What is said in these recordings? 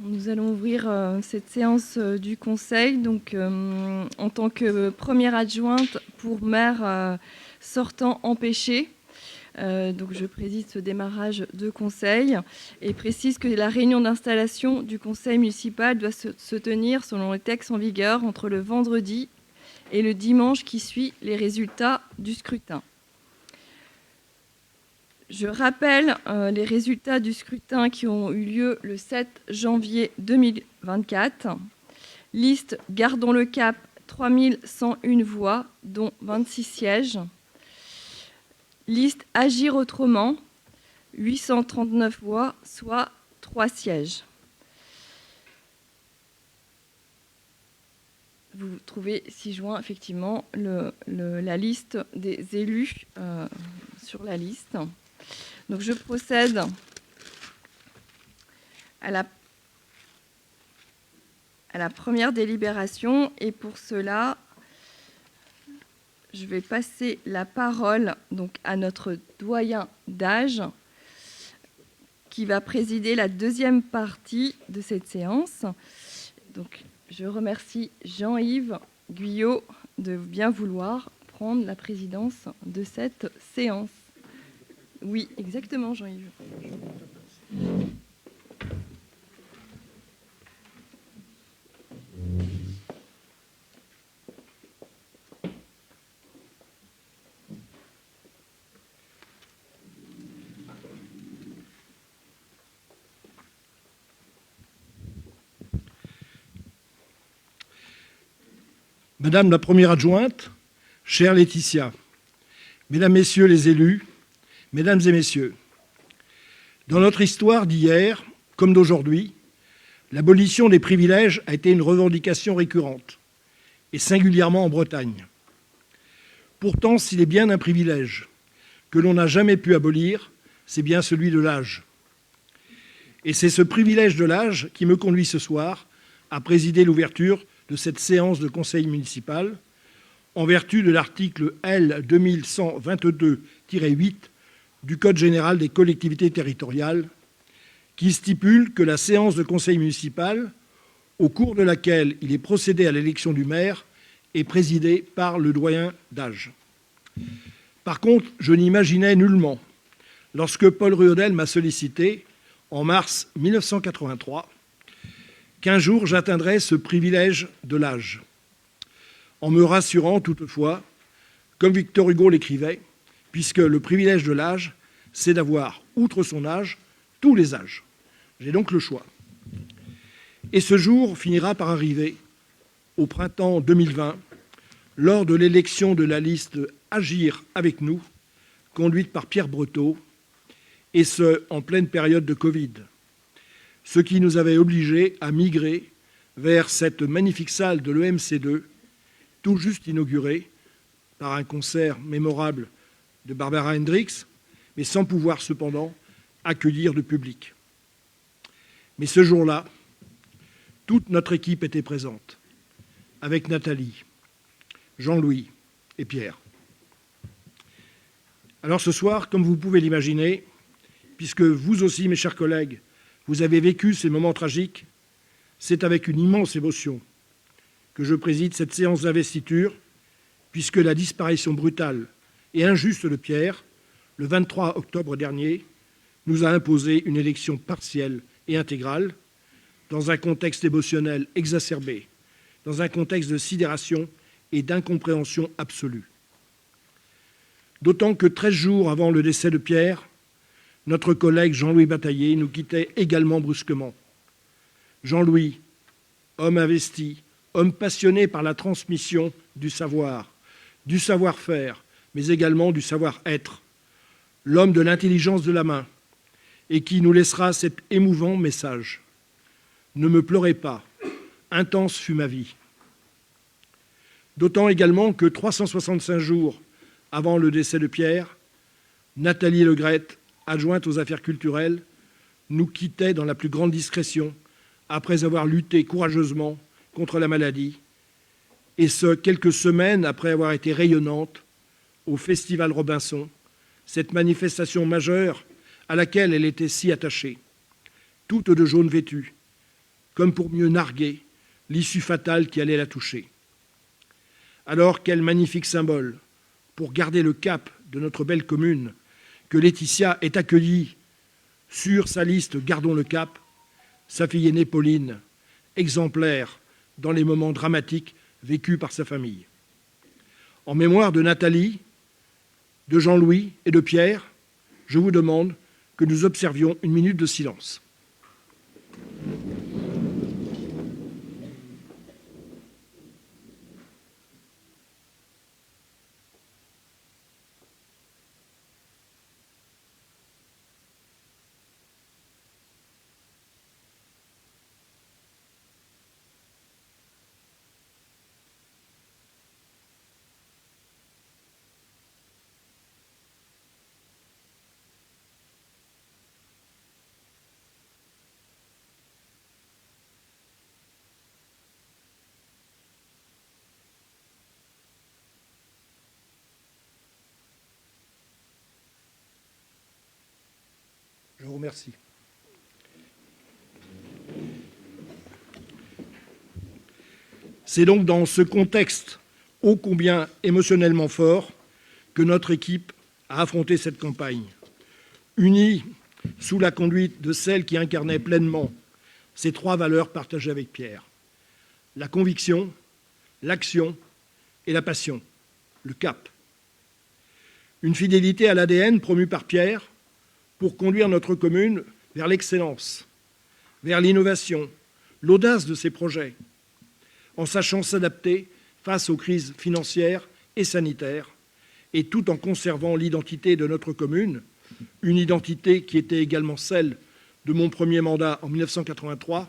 Nous allons ouvrir cette séance du Conseil donc, en tant que première adjointe pour maire sortant empêché. Donc je préside ce démarrage de Conseil et précise que la réunion d'installation du Conseil municipal doit se tenir selon les textes en vigueur entre le vendredi et le dimanche qui suit les résultats du scrutin. Je rappelle les résultats du scrutin qui ont eu lieu le 7 janvier 2024. Liste Gardons le Cap, 3101 voix, dont 26 sièges. Liste Agir autrement, 839 voix, soit 3 sièges. Vous trouvez ci-joint effectivement la liste des élus sur la liste. Donc je procède à la première délibération et pour cela, je vais passer la parole donc à notre doyen d'âge qui va présider la deuxième partie de cette séance. Donc je remercie Jean-Yves Guyot de bien vouloir prendre la présidence de cette séance. Oui, exactement, Jean-Yves. Madame la première adjointe, chère Laetitia, Mesdames, Messieurs les élus, Mesdames et Messieurs, dans notre histoire d'hier comme d'aujourd'hui, l'abolition des privilèges a été une revendication récurrente, et singulièrement en Bretagne. Pourtant, s'il est bien un privilège que l'on n'a jamais pu abolir, c'est bien celui de l'âge. Et c'est ce privilège de l'âge qui me conduit ce soir à présider l'ouverture de cette séance de conseil municipal, en vertu de l'article L. 2122-8 du Code général des collectivités territoriales, qui stipule que la séance de conseil municipal, au cours de laquelle il est procédé à l'élection du maire, est présidée par le doyen d'âge. Par contre, je n'imaginais nullement, lorsque Paul Ruodel m'a sollicité, en mars 1983, qu'un jour j'atteindrais ce privilège de l'âge, en me rassurant toutefois, comme Victor Hugo l'écrivait, puisque le privilège de l'âge, c'est d'avoir, outre son âge, tous les âges. J'ai donc le choix. Et ce jour finira par arriver au printemps 2020, lors de l'élection de la liste Agir avec nous, conduite par Pierre Breteau, et ce, en pleine période de Covid, ce qui nous avait obligés à migrer vers cette magnifique salle de l'EMC2, tout juste inaugurée par un concert mémorable de Barbara Hendricks, mais sans pouvoir cependant accueillir de public. Mais ce jour-là, toute notre équipe était présente, avec Nathalie, Jean-Louis et Pierre. Alors ce soir, comme vous pouvez l'imaginer, puisque vous aussi, mes chers collègues, vous avez vécu ces moments tragiques, c'est avec une immense émotion que je préside cette séance d'investiture, puisque la disparition brutale et injuste de Pierre, le 23 octobre dernier, nous a imposé une élection partielle et intégrale, dans un contexte émotionnel exacerbé, dans un contexte de sidération et d'incompréhension absolue. D'autant que 13 jours avant le décès de Pierre, notre collègue Jean-Louis Bataillé nous quittait également brusquement. Jean-Louis, homme investi, homme passionné par la transmission du savoir-faire, mais également du savoir-être, l'homme de l'intelligence de la main, et qui nous laissera cet émouvant message. Ne me pleurez pas, intense fut ma vie. D'autant également que 365 jours avant le décès de Pierre, Nathalie Legrette, adjointe aux affaires culturelles, nous quittait dans la plus grande discrétion après avoir lutté courageusement contre la maladie, et ce, quelques semaines après avoir été rayonnante au Festival Robinson, cette manifestation majeure à laquelle elle était si attachée, toute de jaune vêtue, comme pour mieux narguer l'issue fatale qui allait la toucher. Alors, quel magnifique symbole pour garder le cap de notre belle commune que Laetitia ait accueilli sur sa liste Gardons le cap, sa fille aînée Pauline, exemplaire dans les moments dramatiques vécus par sa famille. En mémoire de Nathalie, de Jean-Louis et de Pierre, je vous demande que nous observions une minute de silence. Je vous remercie. C'est donc dans ce contexte ô combien émotionnellement fort que notre équipe a affronté cette campagne, unie sous la conduite de celle qui incarnait pleinement ces trois valeurs partagées avec Pierre: la conviction, l'action et la passion, le cap. Une fidélité à l'ADN promu par Pierre pour conduire notre commune vers l'excellence, vers l'innovation, l'audace de ses projets, en sachant s'adapter face aux crises financières et sanitaires, et tout en conservant l'identité de notre commune, une identité qui était également celle de mon premier mandat en 1983,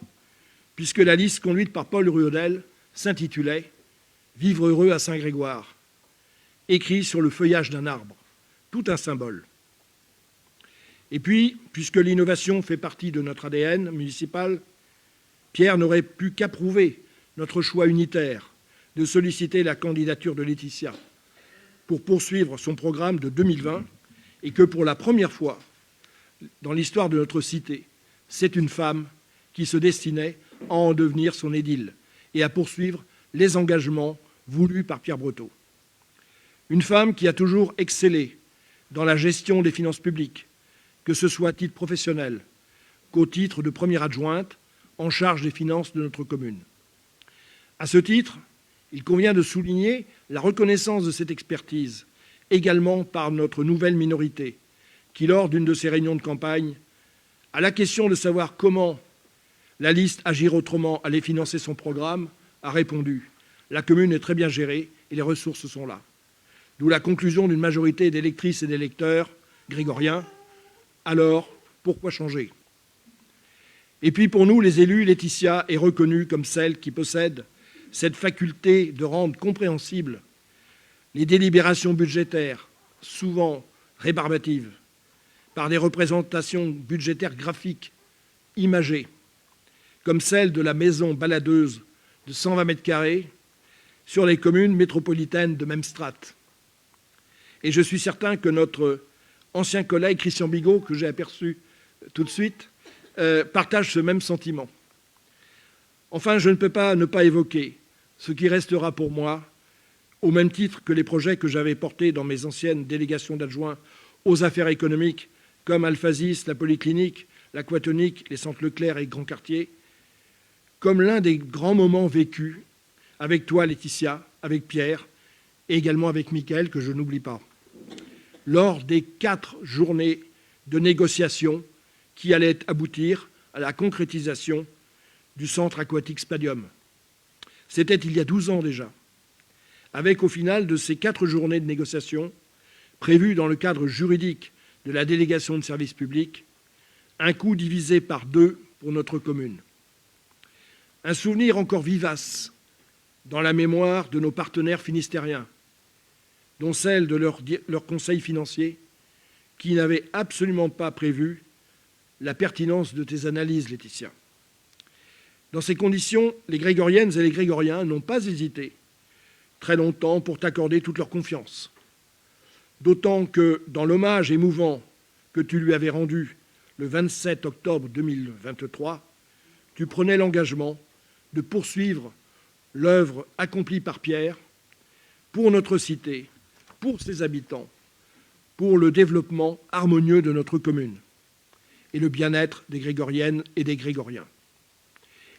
puisque la liste conduite par Paul Ruodel s'intitulait « Vivre heureux à Saint-Grégoire », écrit sur le feuillage d'un arbre, tout un symbole. Et puis, puisque l'innovation fait partie de notre ADN municipal, Pierre n'aurait pu qu'approuver notre choix unitaire de solliciter la candidature de Laetitia pour poursuivre son programme de 2020 et que pour la première fois dans l'histoire de notre cité, c'est une femme qui se destinait à en devenir son édile et à poursuivre les engagements voulus par Pierre Breteau. Une femme qui a toujours excellé dans la gestion des finances publiques, que ce soit à titre professionnel qu'au titre de première adjointe en charge des finances de notre commune. À ce titre, il convient de souligner la reconnaissance de cette expertise, également par notre nouvelle minorité, qui, lors d'une de ses réunions de campagne, à la question de savoir comment la liste Agir autrement allait financer son programme, a répondu « La commune est très bien gérée et les ressources sont là ». D'où la conclusion d'une majorité d'électrices et d'électeurs grégoriens. Alors, pourquoi changer? Et puis pour nous, les élus, Laetitia est reconnue comme celle qui possède cette faculté de rendre compréhensibles les délibérations budgétaires, souvent rébarbatives, par des représentations budgétaires graphiques, imagées, comme celle de la maison baladeuse de 120 mètres carrés sur les communes métropolitaines de même strate. Et je suis certain que notre ancien collègue Christian Bigot, que j'ai aperçu tout de suite, partage ce même sentiment. Enfin, je ne peux pas ne pas évoquer ce qui restera pour moi, au même titre que les projets que j'avais portés dans mes anciennes délégations d'adjoints aux affaires économiques, comme Alphasis, la Polyclinique, l'Aquatonique, les centres Leclerc et Grand Quartier, comme l'un des grands moments vécus avec toi, Laetitia, avec Pierre, et également avec Mickaël, que je n'oublie pas, lors des 4 journées de négociations qui allaient aboutir à la concrétisation du centre aquatique Spadium. C'était il y a 12 ans déjà, avec au final de ces 4 journées de négociations, prévues dans le cadre juridique de la délégation de services publics, un coût divisé par 2 pour notre commune. Un souvenir encore vivace dans la mémoire de nos partenaires finistériens, dont celle de leur conseil financier, qui n'avait absolument pas prévu la pertinence de tes analyses, Laetitia. Dans ces conditions, les grégoriennes et les grégoriens n'ont pas hésité très longtemps pour t'accorder toute leur confiance. D'autant que, dans l'hommage émouvant que tu lui avais rendu le 27 octobre 2023, tu prenais l'engagement de poursuivre l'œuvre accomplie par Pierre pour notre cité, pour ses habitants, pour le développement harmonieux de notre commune et le bien-être des grégoriennes et des grégoriens.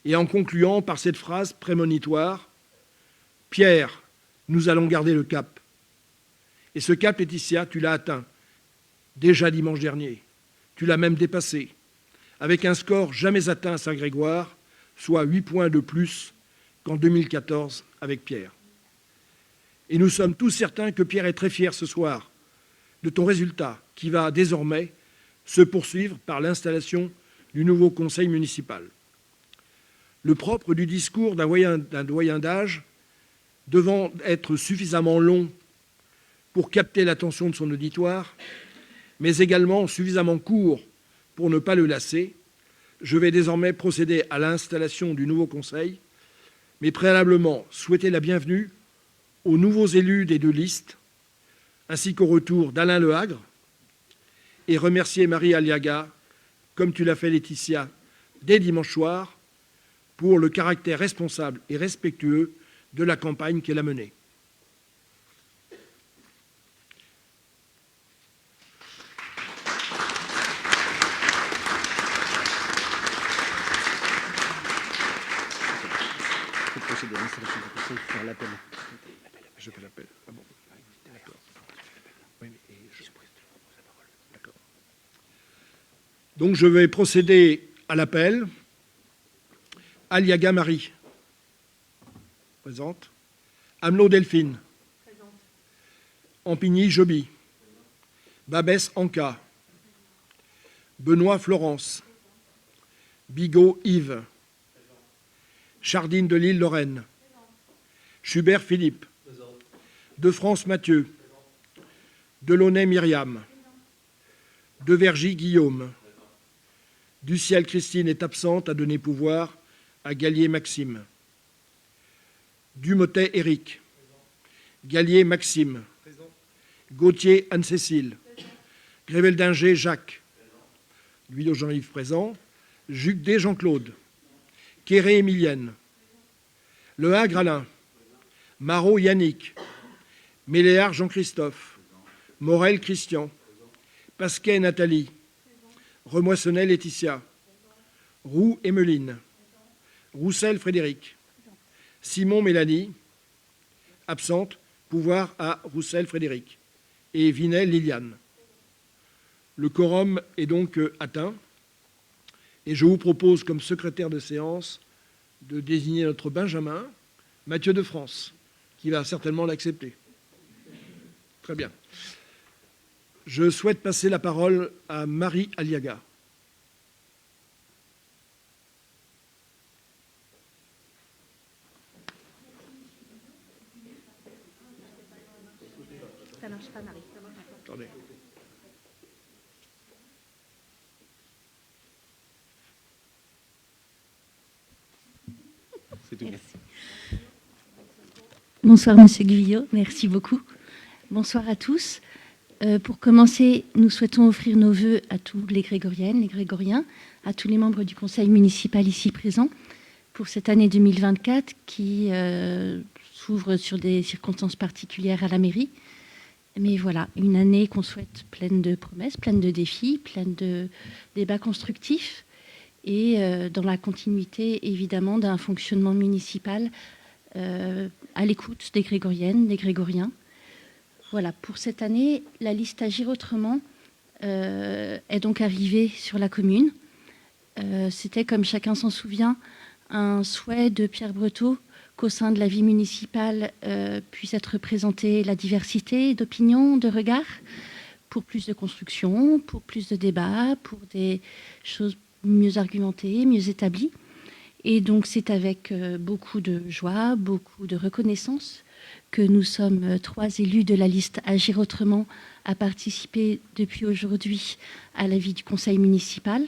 Et en concluant par cette phrase prémonitoire, « Pierre, nous allons garder le cap. » Et ce cap, Laetitia, tu l'as atteint déjà dimanche dernier. Tu l'as même dépassé, avec un score jamais atteint à Saint-Grégoire, soit 8 points de plus qu'en 2014 avec Pierre. Et nous sommes tous certains que Pierre est très fier ce soir de ton résultat, qui va désormais se poursuivre par l'installation du nouveau conseil municipal. Le propre du discours d'un doyen d'âge devant être suffisamment long pour capter l'attention de son auditoire, mais également suffisamment court pour ne pas le lasser, je vais désormais procéder à l'installation du nouveau conseil, mais préalablement souhaiter la bienvenue aux nouveaux élus des 2 listes, ainsi qu'au retour d'Alain Lehagre, et remercier Marie Aliaga, comme tu l'as fait Laetitia, dès dimanche soir, pour le caractère responsable et respectueux de la campagne qu'elle a menée. Je fais l'appel. Ah bon. D'accord. Oui, mais d'accord. Donc je vais procéder à l'appel. Aliaga Marie. Présente. Amelot Delphine. Présente. Ampigny Joby. Babès Anka. Benoît Florence. Bigot Yves. Chardine de Lille Lorraine. Schubert Philippe. De France Mathieu. Delaunay Myriam. De Vergy Guillaume. Duciel Christine est absente, à donner pouvoir à Gallier Maxime. Dumotet Éric. Gallier Maxime. Gauthier Anne-Cécile. Gréveldinger Jacques. Guido Jean-Yves présent. Jucdé Jean-Claude. Quéré Emilienne. Lehagre Alain. Marot Yannick. Méléard Jean-Christophe. Morel Christian. Pasquet Nathalie. Remoissonnet Laetitia. Roux Emmeline. Roussel Frédéric. Simon Mélanie. Absente. Pouvoir à Roussel Frédéric. Et Vinet Liliane. Le quorum est donc atteint. Et je vous propose, comme secrétaire de séance, de désigner notre Benjamin, Mathieu de France, qui va certainement l'accepter. Très bien. Je souhaite passer la parole à Marie Aliaga. Ça marche pas, Marie. Attendez. Merci. Bonsoir, Monsieur Guyot. Merci beaucoup. Bonsoir à tous. Pour commencer, nous souhaitons offrir nos vœux à tous les grégoriennes, les grégoriens, à tous les membres du conseil municipal ici présents pour cette année 2024 qui s'ouvre sur des circonstances particulières à la mairie. Mais voilà, une année qu'on souhaite pleine de promesses, pleine de défis, pleine de débats constructifs et dans la continuité évidemment d'un fonctionnement municipal à l'écoute des grégoriennes, des grégoriens. Voilà, pour cette année, la liste Agir autrement est donc arrivée sur la commune. C'était, comme chacun s'en souvient, un souhait de Pierre Breteau qu'au sein de la vie municipale puisse être représentée la diversité d'opinions, de regards, pour plus de construction, pour plus de débats, pour des choses mieux argumentées, mieux établies. Et donc c'est avec beaucoup de joie, beaucoup de reconnaissance que nous sommes 3 élus de la liste Agir autrement à participer depuis aujourd'hui à la vie du conseil municipal.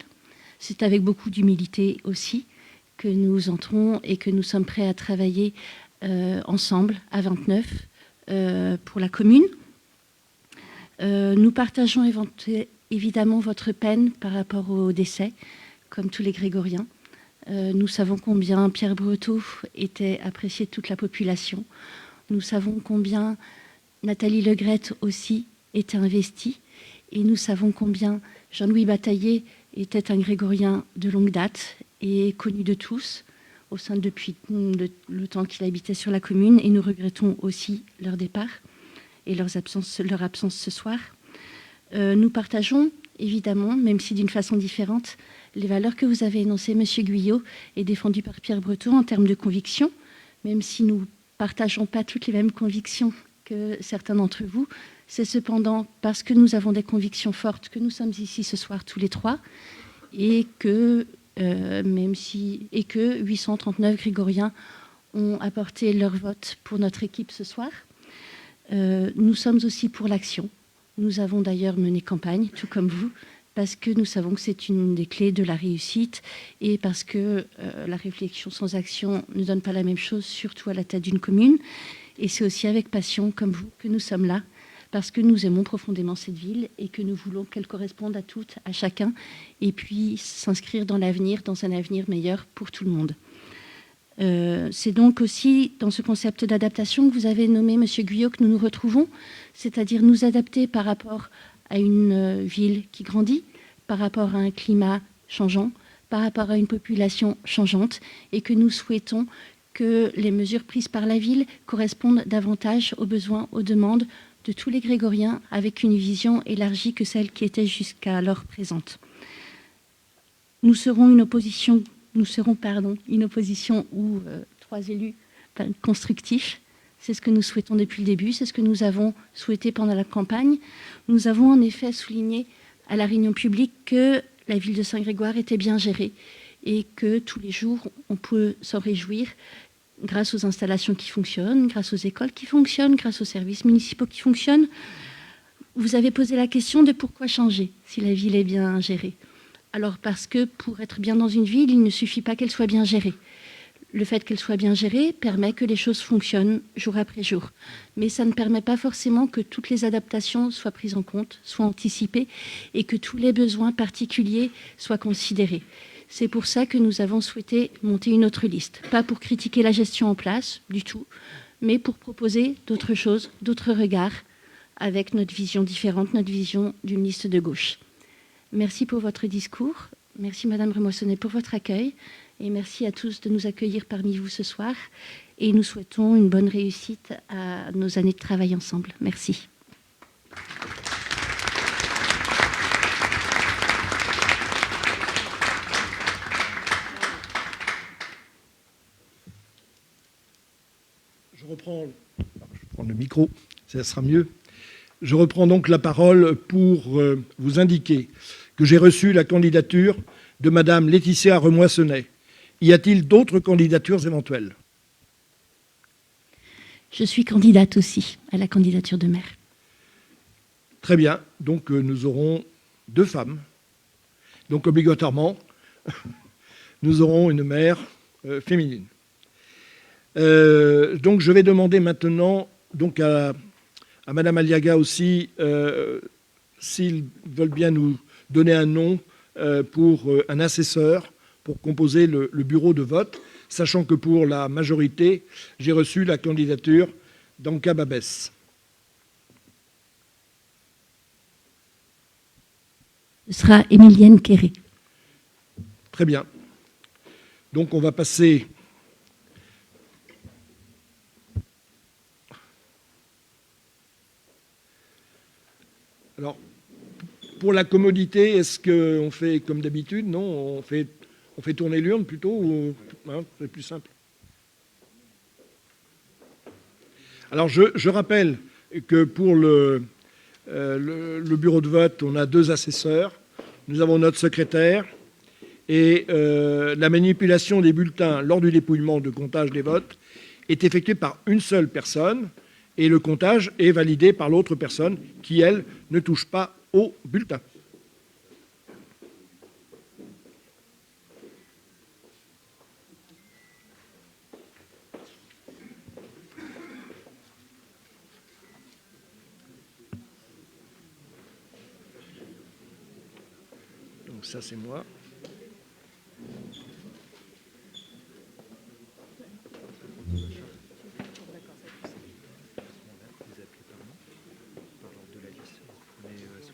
C'est avec beaucoup d'humilité aussi que nous entrons et que nous sommes prêts à travailler ensemble à 29 pour la commune. Nous partageons évidemment votre peine par rapport au décès, comme tous les grégoriens. Nous savons combien Pierre Breteau était apprécié de toute la population. Nous savons combien Nathalie Legrette aussi était investie. Et nous savons combien Jean-Louis Bataillé était un grégorien de longue date et connu de tous, au sein depuis le temps qu'il habitait sur la commune. Et nous regrettons aussi leur départ et leur absence ce soir. Nous partageons, évidemment, même si d'une façon différente, les valeurs que vous avez énoncées, M. Guyot, et défendues par Pierre Breteau en termes de conviction, même si nous ne partageons pas toutes les mêmes convictions que certains d'entre vous. C'est cependant parce que nous avons des convictions fortes que nous sommes ici ce soir tous les trois, et que 839 grégoriens ont apporté leur vote pour notre équipe ce soir. Nous sommes aussi pour l'action. Nous avons d'ailleurs mené campagne, tout comme vous, parce que nous savons que c'est une des clés de la réussite et parce que la réflexion sans action ne donne pas la même chose, surtout à la tête d'une commune. Et c'est aussi avec passion, comme vous, que nous sommes là, parce que nous aimons profondément cette ville et que nous voulons qu'elle corresponde à toutes, à chacun, et puis s'inscrire dans l'avenir, dans un avenir meilleur pour tout le monde. C'est donc aussi dans ce concept d'adaptation que vous avez nommé, M. Guyot, que nous nous retrouvons, c'est-à-dire nous adapter par rapport à une ville qui grandit, par rapport à un climat changeant, par rapport à une population changeante, et que nous souhaitons que les mesures prises par la ville correspondent davantage aux besoins, aux demandes de tous les grégoriens, avec une vision élargie que celle qui était jusqu'alors présente. Nous serons une opposition ou 3 élus constructifs. C'est ce que nous souhaitons depuis le début, c'est ce que nous avons souhaité pendant la campagne. Nous avons en effet souligné à la réunion publique que la ville de Saint-Grégoire était bien gérée et que tous les jours, on peut s'en réjouir grâce aux installations qui fonctionnent, grâce aux écoles qui fonctionnent, grâce aux services municipaux qui fonctionnent. Vous avez posé la question de pourquoi changer si la ville est bien gérée. Alors parce que pour être bien dans une ville, il ne suffit pas qu'elle soit bien gérée. Le fait qu'elle soit bien gérée permet que les choses fonctionnent jour après jour. Mais ça ne permet pas forcément que toutes les adaptations soient prises en compte, soient anticipées et que tous les besoins particuliers soient considérés. C'est pour ça que nous avons souhaité monter une autre liste. Pas pour critiquer la gestion en place, du tout, mais pour proposer d'autres choses, d'autres regards, avec notre vision différente, notre vision d'une liste de gauche. Merci pour votre discours. Merci Madame Remoissonnet pour votre accueil. Et merci à tous de nous accueillir parmi vous ce soir. Et nous souhaitons une bonne réussite à nos années de travail ensemble. Merci. Je reprends le micro, ça sera mieux. Je reprends donc la parole pour vous indiquer que j'ai reçu la candidature de Madame Laetitia Remoissonnet. Y a-t-il d'autres candidatures éventuelles? Je suis candidate aussi à la candidature de maire. Très bien. Donc, nous aurons 2 femmes. Donc, obligatoirement, nous aurons une maire féminine. Donc, je vais demander maintenant donc à Madame Aliaga aussi s'ils veulent bien nous donner un nom pour un assesseur pour composer le bureau de vote, sachant que pour la majorité, j'ai reçu la candidature d'Anka Babès. Ce sera Émilienne Quéré. Très bien. Donc on va passer... Alors, pour la commodité, est-ce qu'on fait comme d'habitude? Non, on fait tourner l'urne plutôt, ou hein, c'est plus simple. Alors je rappelle que pour le bureau de vote, on a 2 assesseurs. Nous avons notre secrétaire et la manipulation des bulletins lors du dépouillement de comptage des votes est effectuée par une seule personne et le comptage est validé par l'autre personne qui, elle, ne touche pas au bulletin. Donc ça, c'est moi.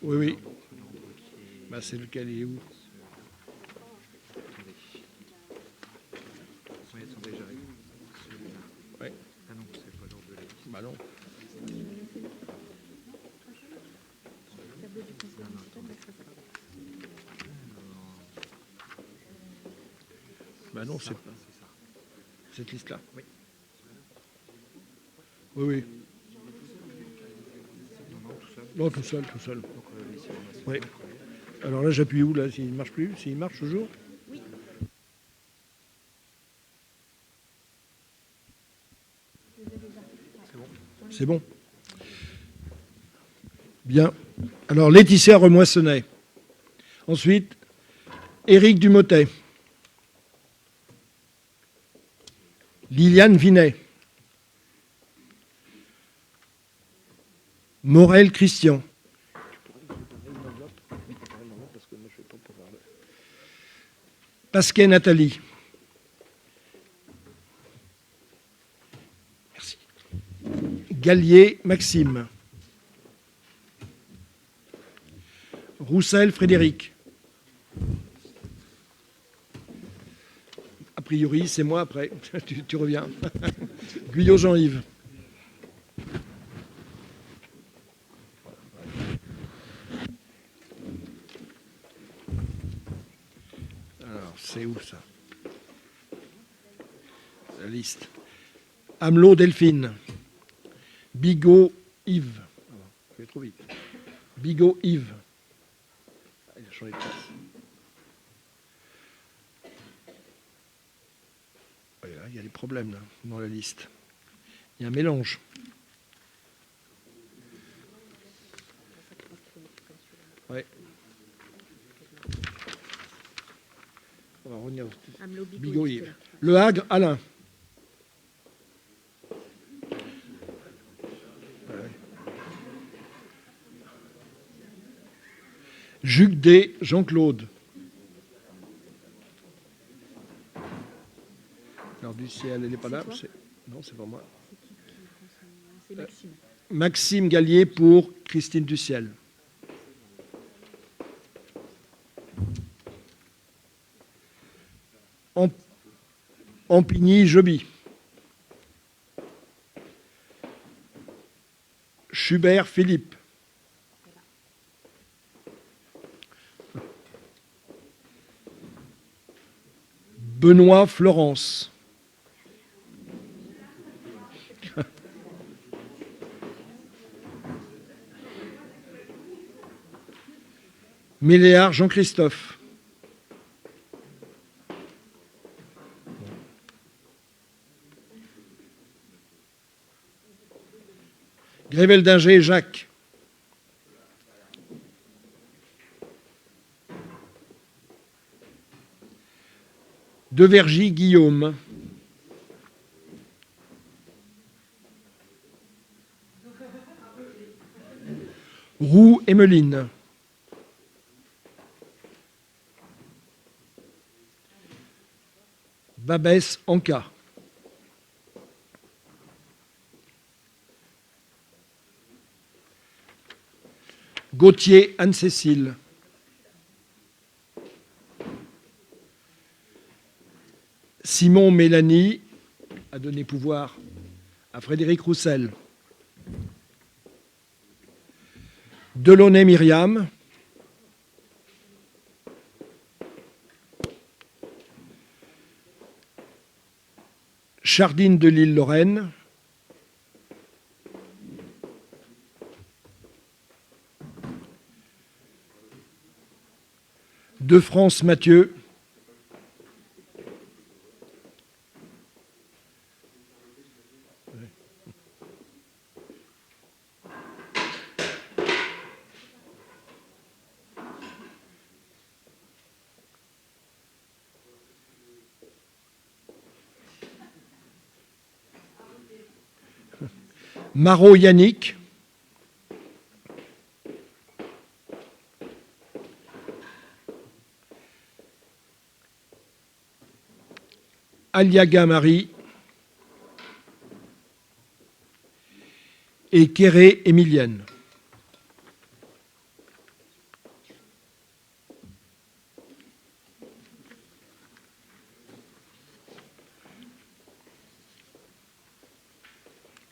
Oui, oui. Bah, c'est lequel, il est où? Ouais. Ah non, c'est pas l'ordre de la liste. Bah non. Bah non, c'est pas cette liste-là. Oui. Oui, oui. Non, tout seul. Non, tout seul, tout seul. Donc, ici, on a ce Oui. cinq. Alors là, j'appuie où, là, s'il ne marche plus? S'il marche toujours? Oui. C'est bon. C'est bon. Bien. Alors, Laetitia Remoissonnet. Ensuite, Éric Dumotet. Liliane Vinet. Morel Christian. Pasquet Nathalie. Merci. Gallier Maxime. Roussel Frédéric. A priori, c'est moi après. Tu reviens. Guyot Jean-Yves. Alors, c'est où ça? La liste. Amelot Delphine. Bigot Yves. Je vais trop vite. Bigot Yves. Ah, il a changé de place. Voilà, il y a des problèmes là, dans la liste. Il y a un mélange. Ouais. On va revenir. Bigot Yves. Le Hagre, Alain. Ouais. Juc D, Jean-Claude. Alors du ciel, elle n'est pas là. Non, c'est pas moi. C'est Maxime. Maxime Gallier pour Christine Duciel. Ampigny Joby. Schubert Philippe. Benoît Florence. Méléard Jean-Christophe. Grével-Dinger Jacques. Devergy Guillaume. Roux Emmeline. Babès Anka. Gauthier Anne-Cécile. Simon Mélanie a donné pouvoir à Frédéric Roussel. Delaunay Myriam. Chardine de l'Île-Lorraine. De France Mathieu. Marot Yannick. Aliaga Marie. Et Kéré Émilienne.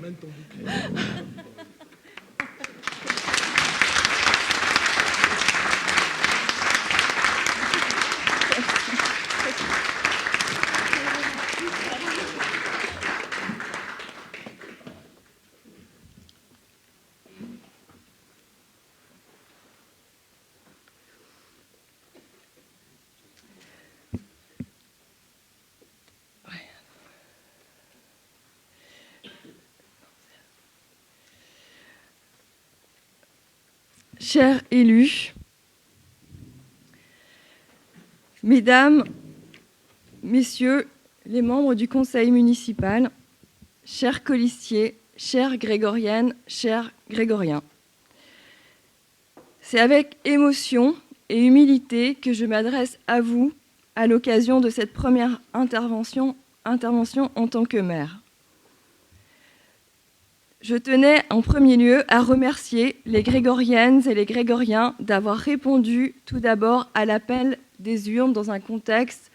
Amène ton bouquet. Chers élus, mesdames, messieurs les membres du conseil municipal, chers colistiers, chères grégoriennes, chers grégoriens, c'est avec émotion et humilité que je m'adresse à vous à l'occasion de cette première intervention en tant que maire. Je tenais en premier lieu à remercier les grégoriennes et les grégoriens d'avoir répondu tout d'abord à l'appel des urnes dans un contexte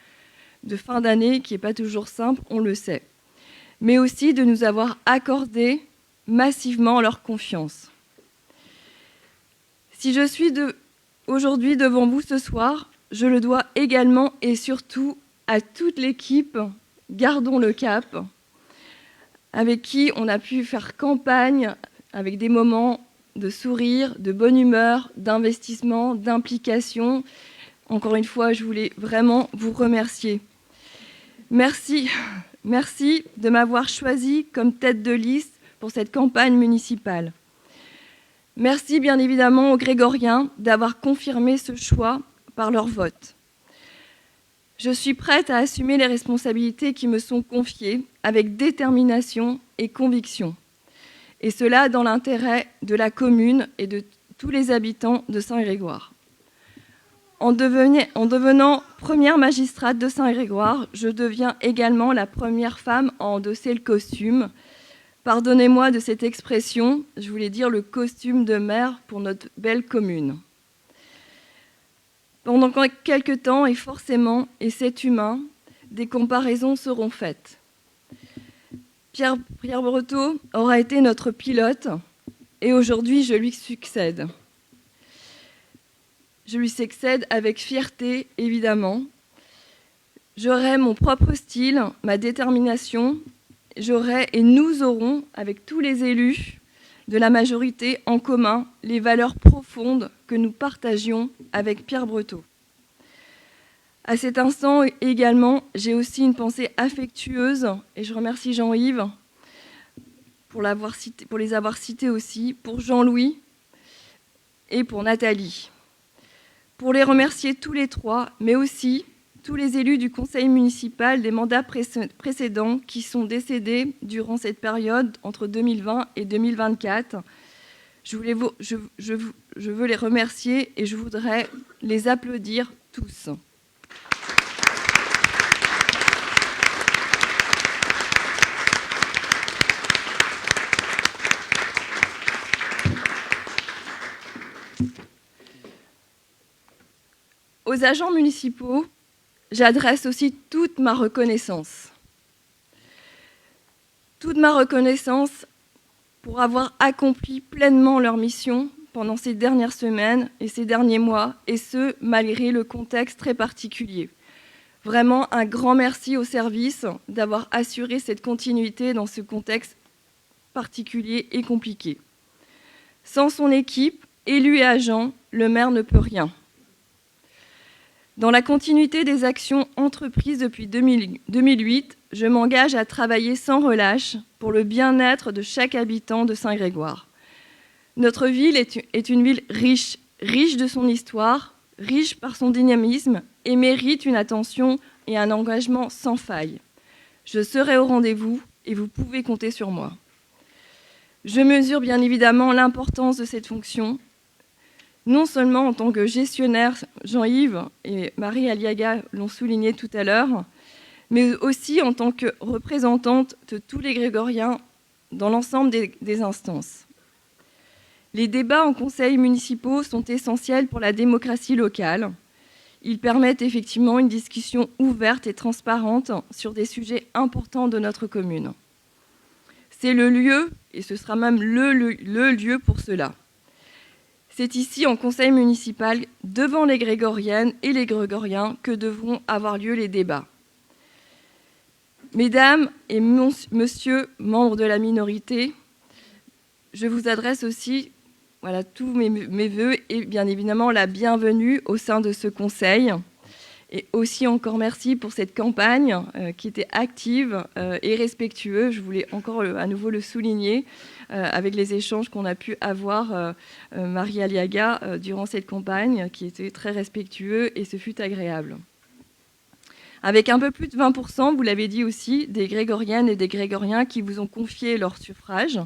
de fin d'année qui n'est pas toujours simple, on le sait, mais aussi de nous avoir accordé massivement leur confiance. Si je suis aujourd'hui devant vous ce soir, je le dois également et surtout à toute l'équipe Gardons le Cap, avec qui on a pu faire campagne, avec des moments de sourire, de bonne humeur, d'investissement, d'implication. Encore une fois, je voulais vraiment vous remercier. Merci de m'avoir choisi comme tête de liste pour cette campagne municipale. Merci bien évidemment aux Grégoriens d'avoir confirmé ce choix par leur vote. Je suis prête à assumer les responsabilités qui me sont confiées avec détermination et conviction. Et cela dans l'intérêt de la commune et de tous les habitants de Saint-Grégoire. En devenant première magistrate de Saint-Grégoire, je deviens également la première femme à endosser le costume. Pardonnez-moi de cette expression, je voulais dire le costume de maire pour notre belle commune. Pendant quelques temps, et forcément, et c'est humain, des comparaisons seront faites. Pierre Breteau aura été notre pilote, et aujourd'hui, je lui succède. Je lui succède avec fierté, évidemment. J'aurai mon propre style, ma détermination. J'aurai et nous aurons, avec tous les élus de la majorité, en commun les valeurs profondes que nous partagions avec Pierre Breteau. À cet instant également, j'ai aussi une pensée affectueuse, et je remercie Jean-Yves pour les avoir cités aussi, pour Jean-Louis et pour Nathalie. Pour les remercier tous les trois, mais aussi tous les élus du conseil municipal des mandats précédents qui sont décédés durant cette période entre 2020 et 2024. Je veux les remercier et je voudrais les applaudir tous. Aux agents municipaux, j'adresse aussi toute ma reconnaissance. Toute ma reconnaissance pour avoir accompli pleinement leur mission pendant ces dernières semaines et ces derniers mois, et ce, malgré le contexte très particulier. Vraiment un grand merci au service d'avoir assuré cette continuité dans ce contexte particulier et compliqué. Sans son équipe, élus et agents, le maire ne peut rien. Dans la continuité des actions entreprises depuis 2008, je m'engage à travailler sans relâche pour le bien-être de chaque habitant de Saint-Grégoire. Notre ville est une ville riche de son histoire, riche par son dynamisme et mérite une attention et un engagement sans faille. Je serai au rendez-vous et vous pouvez compter sur moi. Je mesure bien évidemment l'importance de cette fonction, non seulement en tant que gestionnaire, Jean-Yves et Marie Aliaga l'ont souligné tout à l'heure, mais aussi en tant que représentante de tous les grégoriens dans l'ensemble des instances. Les débats en conseils municipaux sont essentiels pour la démocratie locale. Ils permettent effectivement une discussion ouverte et transparente sur des sujets importants de notre commune. C'est le lieu, et ce sera même le lieu pour cela. C'est ici, en conseil municipal, devant les grégoriennes et les grégoriens, que devront avoir lieu les débats. Mesdames et messieurs, membres de la minorité, je vous adresse aussi tous mes vœux et bien évidemment la bienvenue au sein de ce conseil. Et aussi encore merci pour cette campagne qui était active et respectueuse. Je voulais encore à nouveau le souligner avec les échanges qu'on a pu avoir, Marie Aliaga, durant cette campagne, qui était très respectueux et ce fut agréable. Avec un peu plus de 20%, vous l'avez dit aussi, des grégoriennes et des grégoriens qui vous ont confié leur suffrage.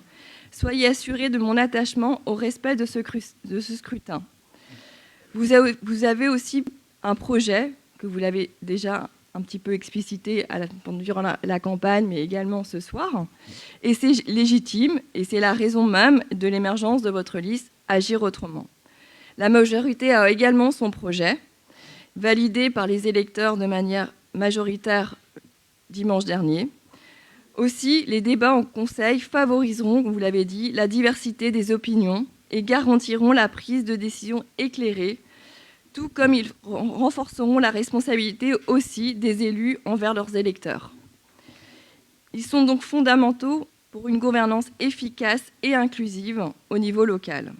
Soyez assurés de mon attachement au respect de ce scrutin. Vous avez aussi un projet que vous l'avez déjà un petit peu explicité durant la campagne, mais également ce soir. Et c'est légitime, et c'est la raison même de l'émergence de votre liste Agir autrement. La majorité a également son projet, validé par les électeurs de manière majoritaire dimanche dernier. Aussi, les débats en conseil favoriseront, vous l'avez dit, la diversité des opinions et garantiront la prise de décision éclairée, tout comme ils renforceront la responsabilité aussi des élus envers leurs électeurs. Ils sont donc fondamentaux pour une gouvernance efficace et inclusive au niveau local.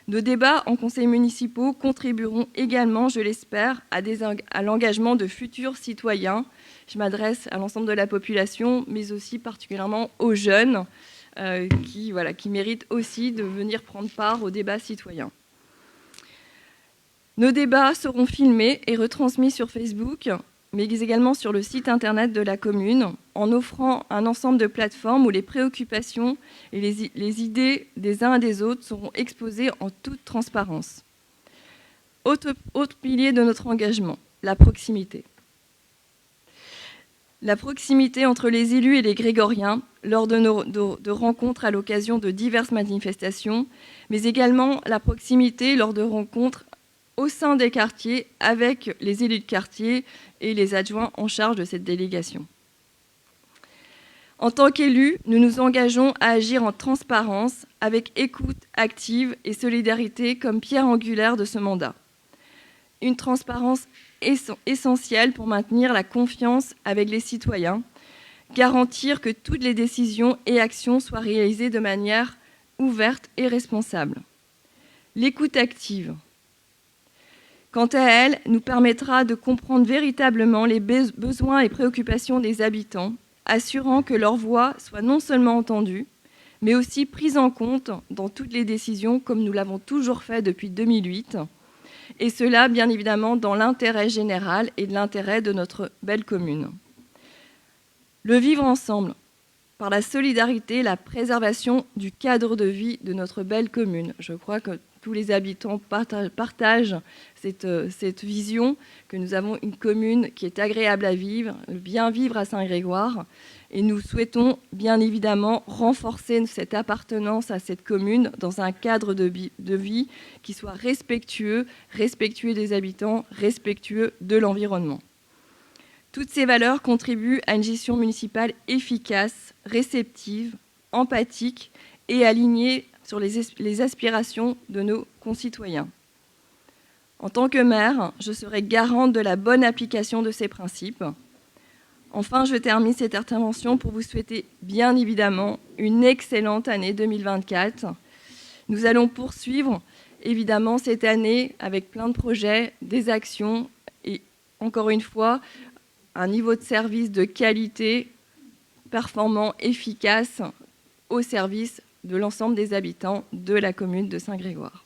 Nos débats en conseils municipaux contribueront également, je l'espère, à l'engagement de futurs citoyens. Je m'adresse à l'ensemble de la population, mais aussi particulièrement aux jeunes qui méritent aussi de venir prendre part aux débats citoyens. Nos débats seront filmés et retransmis sur Facebook, mais également sur le site internet de la commune, en offrant un ensemble de plateformes où les préoccupations et les idées des uns et des autres seront exposées en toute transparence. Autre pilier de notre engagement, la proximité. La proximité entre les élus et les grégoriens lors de rencontres à l'occasion de diverses manifestations, mais également la proximité lors de rencontres au sein des quartiers avec les élus de quartier et les adjoints en charge de cette délégation. En tant qu'élus, nous nous engageons à agir en transparence avec écoute active et solidarité comme pierre angulaire de ce mandat. Une transparence essentielle pour maintenir la confiance avec les citoyens, garantir que toutes les décisions et actions soient réalisées de manière ouverte et responsable. L'écoute active, quant à elle, nous permettra de comprendre véritablement les besoins et préoccupations des habitants, assurant que leur voix soit non seulement entendue, mais aussi prise en compte dans toutes les décisions, comme nous l'avons toujours fait depuis 2008, et cela, bien évidemment, dans l'intérêt général et de l'intérêt de notre belle commune. Le vivre ensemble, par la solidarité, la préservation du cadre de vie de notre belle commune. Je crois que tous les habitants partagent cette vision, que nous avons une commune qui est agréable à vivre, bien vivre à Saint-Grégoire. Et nous souhaitons bien évidemment renforcer cette appartenance à cette commune dans un cadre de vie qui soit respectueux des habitants, respectueux de l'environnement. Toutes ces valeurs contribuent à une gestion municipale efficace, réceptive, empathique et alignée sur les aspirations de nos concitoyens. En tant que maire, je serai garante de la bonne application de ces principes. Enfin, je termine cette intervention pour vous souhaiter bien évidemment une excellente année 2024. Nous allons poursuivre évidemment cette année avec plein de projets, des actions et encore une fois, un niveau de service de qualité, performant, efficace au service de l'ensemble des habitants de la commune de Saint-Grégoire.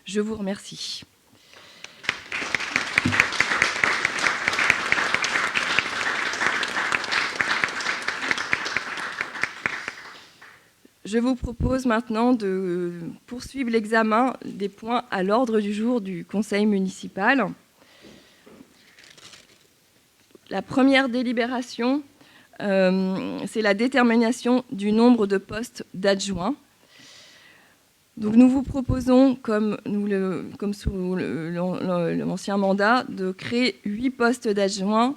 Je vous remercie. Je vous propose maintenant de poursuivre l'examen des points à l'ordre du jour du Conseil municipal. La première délibération, c'est la détermination du nombre de postes d'adjoints. Donc nous vous proposons, comme sous l'ancien mandat, de créer 8 postes d'adjoints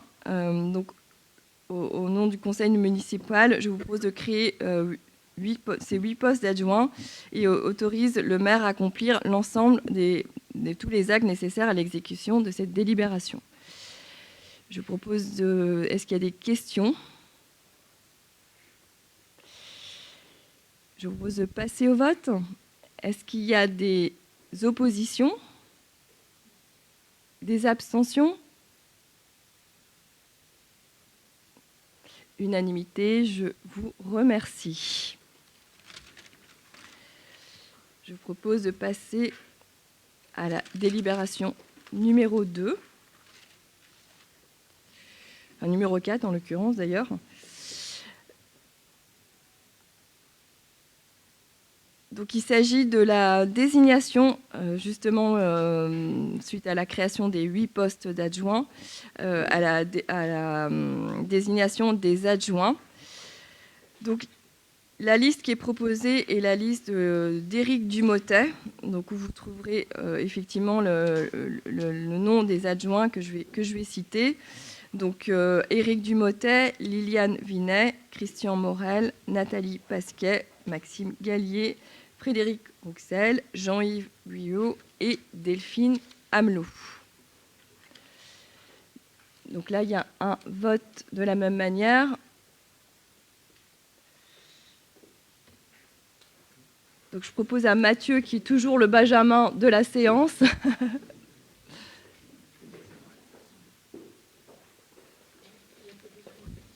au nom du conseil municipal, je vous propose de créer ces 8 postes d'adjoints et autorise le maire à accomplir l'ensemble de tous les actes nécessaires à l'exécution de cette délibération. Je propose de... Est-ce qu'il y a des questions? Je vous propose de passer au vote. Est-ce qu'il y a des oppositions? Des abstentions? Unanimité, je vous remercie. Je vous propose de passer à la délibération numéro 2. Enfin, numéro 4 en l'occurrence d'ailleurs. Donc il s'agit de la désignation, justement, suite à la création des 8 postes d'adjoints, à la désignation des adjoints. Donc la liste qui est proposée est la liste d'Éric Dumotet, donc où vous trouverez effectivement le nom des adjoints que je vais citer. Donc Éric Dumotet, Liliane Vinet, Christian Morel, Nathalie Pasquet, Maxime Gallier, Frédéric Rouxel, Jean-Yves Guyot et Delphine Amelot. Donc là, il y a un vote de la même manière. Donc je propose à Mathieu, qui est toujours le benjamin de la séance.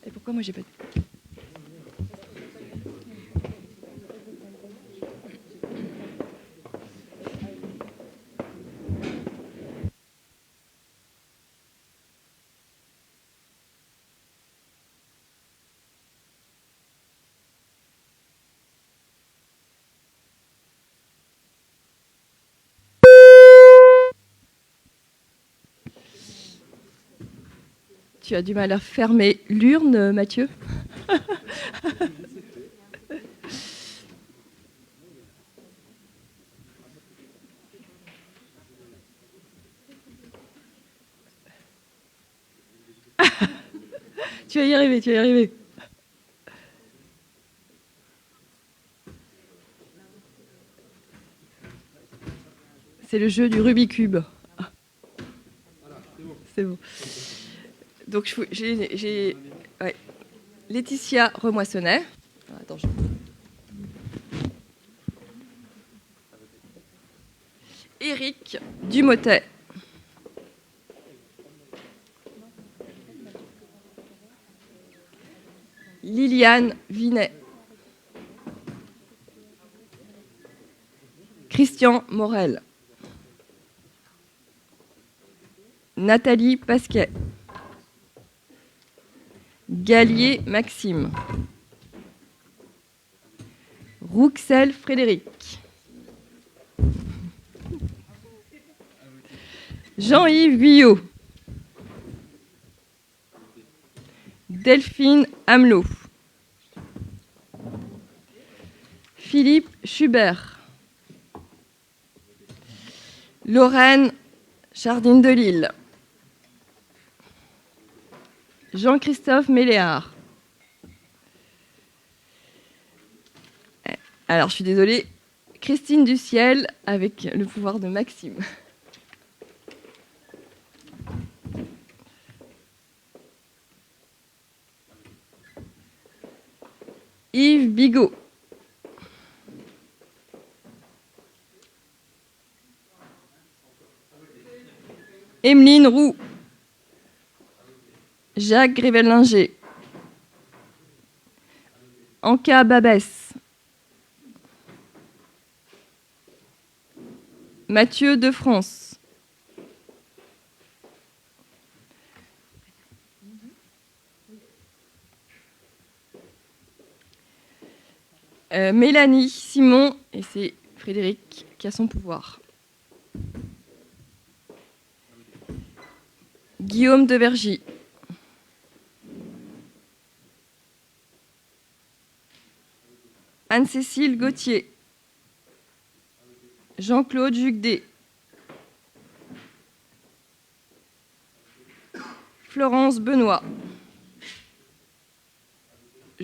Et pourquoi moi j'ai pas... Tu as du mal à fermer l'urne, Mathieu? Tu vas y arriver, tu vas y arriver. C'est le jeu du Rubik's Cube. C'est bon. Donc, j'ai ouais. Laetitia Remoissonnet. Attends, Éric Dumotet. Liliane Vinet. Christian Morel. Nathalie Pasquet. Gallier Maxime. Rouxel Frédéric. Jean-Yves Guyot. Delphine Amelot. Philippe Schubert. Lorraine Chardine de Lille. Jean-Christophe Méléard. Alors, je suis désolée, Christine Duciel avec le pouvoir de Maxime. Yves Bigot. Emeline Roux. Jacques Grivellinger. Anka Babès. Mathieu de France. Mélanie Simon, et c'est Frédéric qui a son pouvoir. Guillaume de Vergy. Anne-Cécile Gauthier. Jean-Claude Jucdé. Florence Benoît.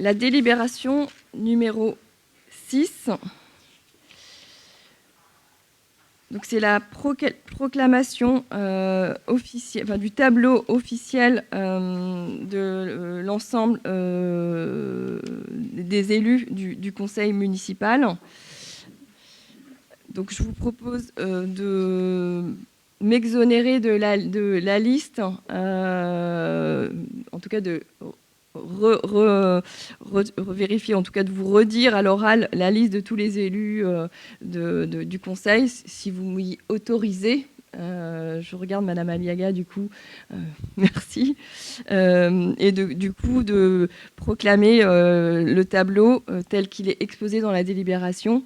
la délibération numéro 6. Donc c'est la proclamation officielle, enfin, du tableau officiel de l'ensemble des élus du conseil municipal. Donc je vous propose de m'exonérer de la liste, en tout cas de vérifier, en tout cas de vous redire à l'oral la liste de tous les élus du conseil, si vous m'y autorisez. Je regarde Madame Aliaga, du coup, merci. Et du coup, de proclamer le tableau tel qu'il est exposé dans la délibération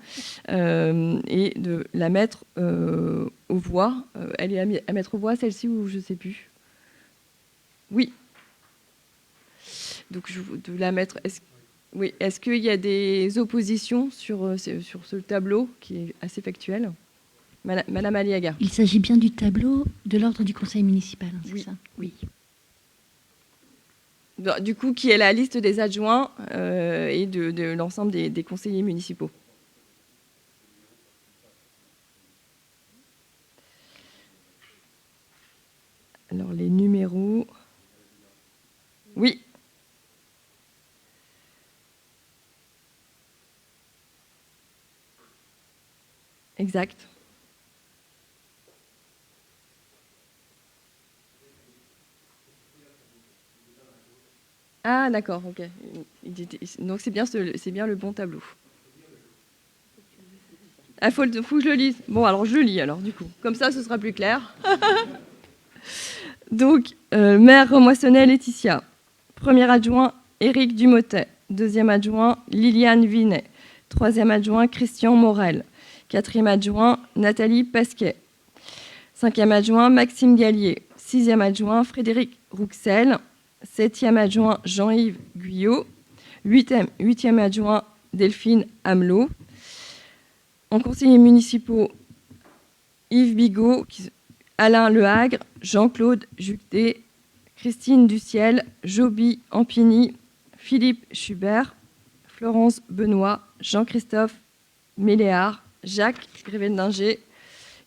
et de la mettre aux voix. Elle est à mettre aux voix, celle-ci, ou je ne sais plus. Oui. Donc, de la mettre. Oui. Est-ce qu'il y a des oppositions sur ce tableau qui est assez factuel? Madame Aliaga. Il s'agit bien du tableau de l'ordre du conseil municipal, hein, c'est Oui. ça? Oui. Du coup, qui est la liste des adjoints et de l'ensemble des conseillers municipaux. Alors, les numéros... Oui. Exact. Ah, d'accord, ok. Donc, c'est bien le bon tableau. Ah, faut que je le lise. Bon, alors, je le lis, alors, du coup. Comme ça, ce sera plus clair. Donc, maire Remoissonnet Laetitia. Premier adjoint, Éric Dumotet. Deuxième adjoint, Liliane Vinet. Troisième adjoint, Christian Morel. Quatrième adjoint, Nathalie Pasquet. Cinquième adjoint, Maxime Gallier. Sixième adjoint, Frédéric Rouxel. Septième adjoint, Jean-Yves Guyot. Huitième adjoint, Delphine Hamelot. En conseillers municipaux, Yves Bigot, Alain Lehagre, Jean-Claude Jucté, Christine Duciel, Joby Ampigny, Philippe Schubert, Florence Benoît, Jean-Christophe Méléard, Jacques Grévendinger,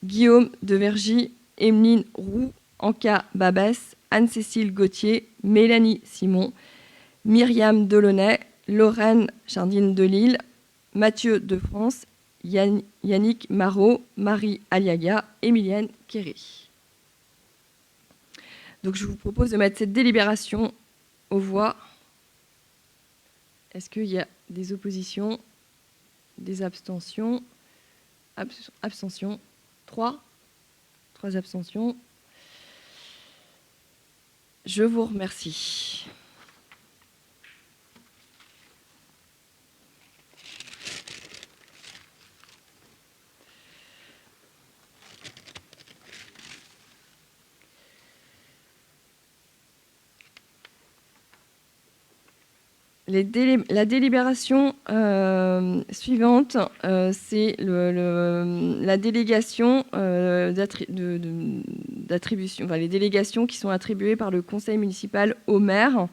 Guillaume Devergy, Emeline Roux, Anka Babès, Anne-Cécile Gauthier, Mélanie Simon, Myriam Delaunay, Lorraine Chardine de Lille, Mathieu de France, Yannick Marot, Marie Aliaga, Émilienne Kéry. Donc je vous propose de mettre cette délibération aux voix. Est-ce qu'il y a des oppositions, des abstentions? Abstentions. 3 abstentions. Je vous remercie. La délibération suivante, c'est la délégation d'attribution, enfin, les délégations qui sont attribuées par le conseil municipal au maire.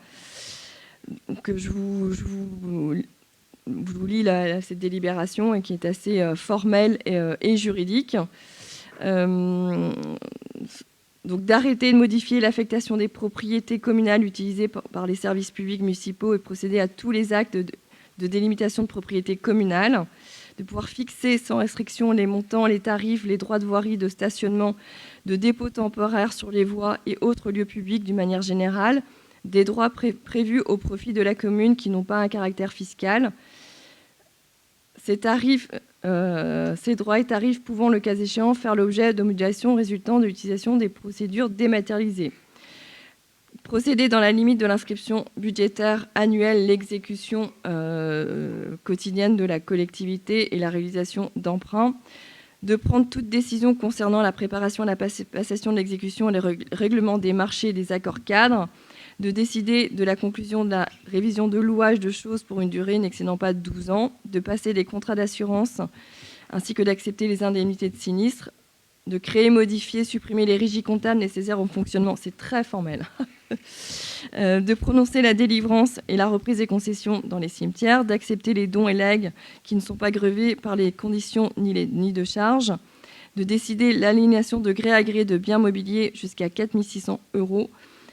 Donc, je vous lis cette délibération et qui est assez formelle et juridique. Donc d'arrêter de modifier l'affectation des propriétés communales utilisées par les services publics municipaux et procéder à tous les actes de délimitation de propriété communale, de pouvoir fixer sans restriction les montants, les tarifs, les droits de voirie, de stationnement, de dépôt temporaire sur les voies et autres lieux publics d'une manière générale, des droits prévus au profit de la commune qui n'ont pas un caractère fiscal. Ces droits et tarifs pouvant, le cas échéant, faire l'objet de modulations résultant de l'utilisation des procédures dématérialisées. Procéder dans la limite de l'inscription budgétaire annuelle, l'exécution quotidienne de la collectivité et la réalisation d'emprunts. De prendre toute décision concernant la préparation et la passation de l'exécution et le règlement des marchés et des accords cadres. De décider de la conclusion de la révision de louage de choses pour une durée n'excédant pas 12 ans, de passer des contrats d'assurance, ainsi que d'accepter les indemnités de sinistre, de créer, modifier, supprimer les régies comptables nécessaires au fonctionnement, c'est très formel, de prononcer la délivrance et la reprise des concessions dans les cimetières, d'accepter les dons et legs qui ne sont pas grevés par les conditions ni de charges, de décider l'aliénation de gré à gré de biens mobiliers jusqu'à 4 600 €,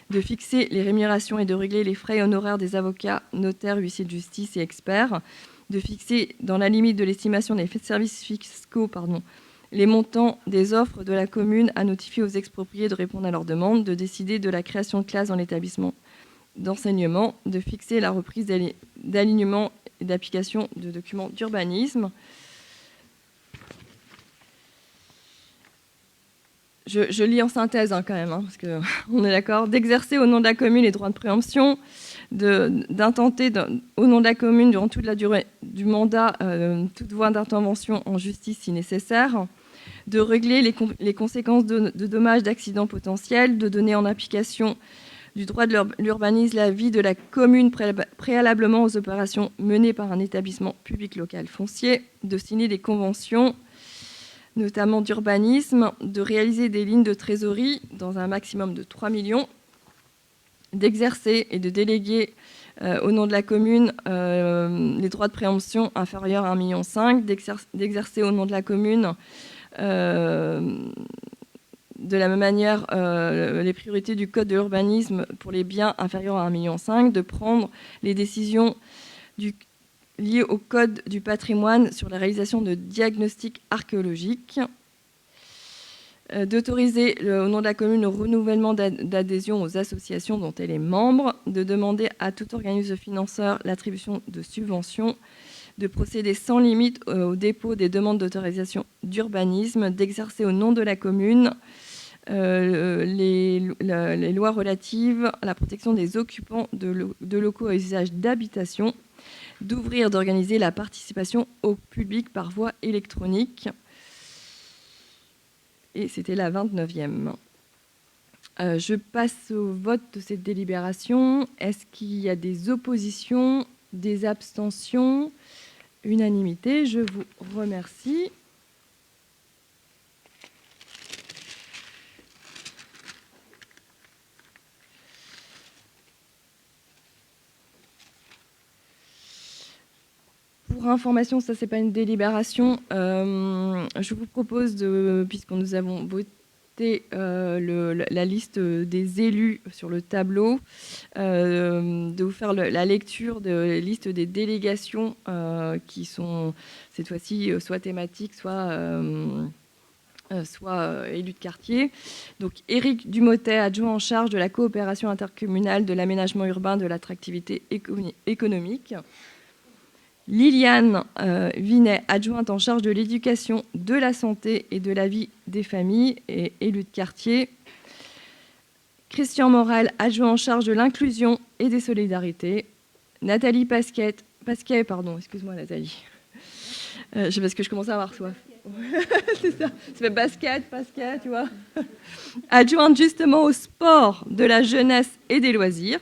de fixer les rémunérations et de régler les frais et honoraires des avocats, notaires, huissiers de justice et experts, de fixer, dans la limite de l'estimation des services fiscaux, les montants des offres de la commune à notifier aux expropriés de répondre à leurs demandes, de décider de la création de classes dans l'établissement d'enseignement, de fixer la reprise d'alignement et d'application de documents d'urbanisme. Je lis en synthèse quand même, parce qu'on est d'accord. D'exercer au nom de la commune les droits de préemption, d'intenter au nom de la commune durant toute la durée du mandat toute voie d'intervention en justice si nécessaire, de régler les conséquences de dommages, d'accidents potentiels, de donner en application du droit de l'urbanisme l'avis de la commune préalablement aux opérations menées par un établissement public local foncier, de signer des conventions notamment d'urbanisme, de réaliser des lignes de trésorerie dans un maximum de 3 millions, d'exercer et de déléguer au nom de la commune les droits de préemption inférieurs à 1,5 million, d'exercer au nom de la commune de la même manière les priorités du code de l'urbanisme pour les biens inférieurs à 1,5 million, de prendre les décisions liées au code du patrimoine sur la réalisation de diagnostics archéologiques, d'autoriser au nom de la commune le renouvellement d'adhésion aux associations dont elle est membre, de demander à tout organisme financeur l'attribution de subventions, de procéder sans limite au dépôt des demandes d'autorisation d'urbanisme, d'exercer au nom de la commune les lois relatives à la protection des occupants de locaux à usage d'habitation, d'ouvrir, d'organiser la participation au public par voie électronique. Et c'était la 29e. Je passe au vote de cette délibération. Est-ce qu'il y a des oppositions, des abstentions? Unanimité, je vous remercie. Pour information, ça c'est pas une délibération. Je vous propose, puisque nous avons voté la liste des élus sur le tableau, de vous faire la lecture de la liste des délégations qui sont cette fois-ci soit thématiques, soit élus de quartier. Donc Éric Dumotet, adjoint en charge de la coopération intercommunale, de l'aménagement urbain, de l'attractivité économique. Liliane Vinet, adjointe en charge de l'éducation, de la santé et de la vie des familles et élue de quartier. Christian Morel, adjoint en charge de l'inclusion et des solidarités. Nathalie Pasquet, excuse-moi Nathalie, parce que je commence à avoir soif. C'est ça, ça fait basket, tu vois. Adjointe justement au sport, de la jeunesse et des loisirs.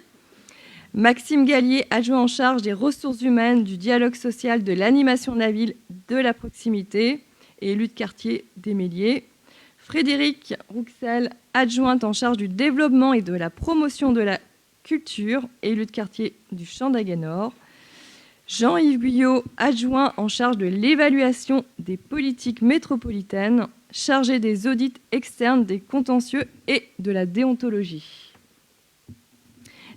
Maxime Gallier, adjoint en charge des ressources humaines, du dialogue social, de l'animation de la ville, de la proximité et élu de quartier des Méliers. Frédéric Rouxel, adjointe en charge du développement et de la promotion de la culture, élu de quartier du Champ d'Aguenor. Jean-Yves Guyot, adjoint en charge de l'évaluation des politiques métropolitaines, chargé des audits externes, des contentieux et de la déontologie.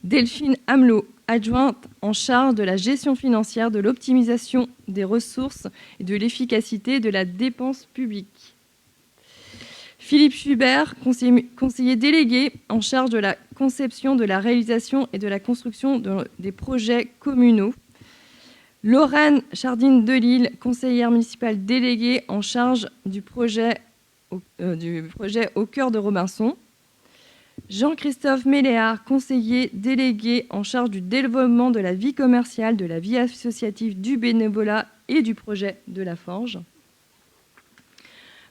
Delphine Hamelot, adjointe en charge de la gestion financière, de l'optimisation des ressources et de l'efficacité de la dépense publique. Philippe Schubert, conseiller délégué en charge de la conception, de la réalisation et de la construction des projets communaux. Lorraine Chardine-Delille, conseillère municipale déléguée en charge du projet Au cœur de Robinson. Jean-Christophe Méléard, conseiller délégué en charge du développement de la vie commerciale, de la vie associative, du bénévolat et du projet de la Forge.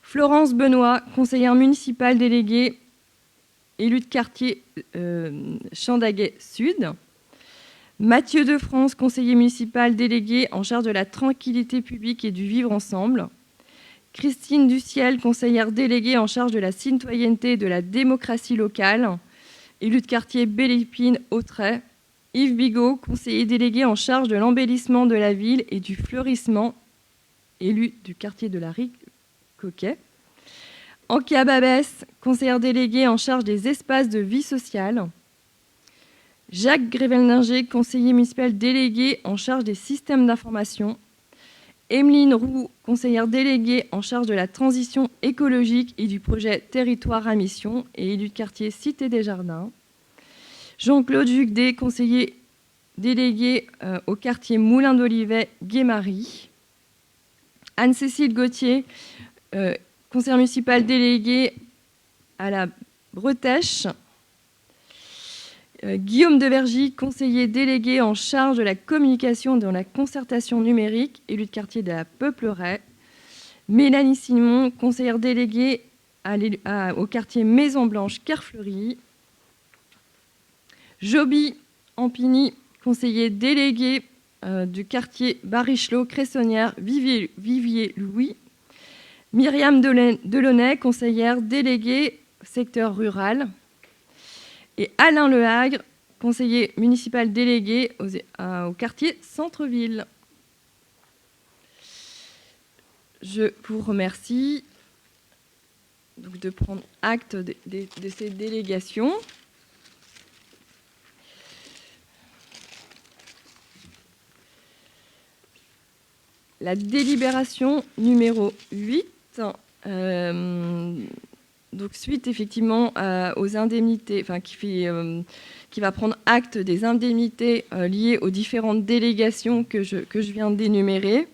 Florence Benoît, conseillère municipale déléguée, élue de quartier Chandaguet Sud. Mathieu Defrance, conseiller municipal délégué en charge de la tranquillité publique et du vivre ensemble. Christine Duciel, conseillère déléguée en charge de la citoyenneté et de la démocratie locale, élu de quartier Belle-Épine-Autrey. Yves Bigot, conseiller délégué en charge de l'embellissement de la ville et du fleurissement, élu du quartier de la Rive-Coquet. Ankia Babès, conseillère déléguée en charge des espaces de vie sociale. Jacques Grévelninger, conseiller municipal délégué en charge des systèmes d'information. Emeline Roux, conseillère déléguée en charge de la transition écologique et du projet Territoire à mission et élu de quartier Cité des Jardins. Jean-Claude Jucdet, conseiller délégué au quartier Moulin d'Olivet, Guémarie. Anne-Cécile Gauthier, conseillère municipale déléguée à la Bretèche. Guillaume Devergy, conseiller délégué en charge de la communication et de la concertation numérique, élu de quartier de la Peupleraie. Mélanie Simon, conseillère déléguée au quartier Maison Blanche, Carfleury. Joby Ampini, conseiller délégué du quartier Barichelot, Cressonnière, Vivier-Louis. Myriam Delaunay, conseillère déléguée secteur rural. Et Alain Lehagre, conseiller municipal délégué au quartier Centre-Ville. Je vous remercie donc de prendre acte de ces délégations. La délibération numéro 8, donc suite effectivement aux indemnités, qui va prendre acte des indemnités liées aux différentes délégations que je viens d'énumérer.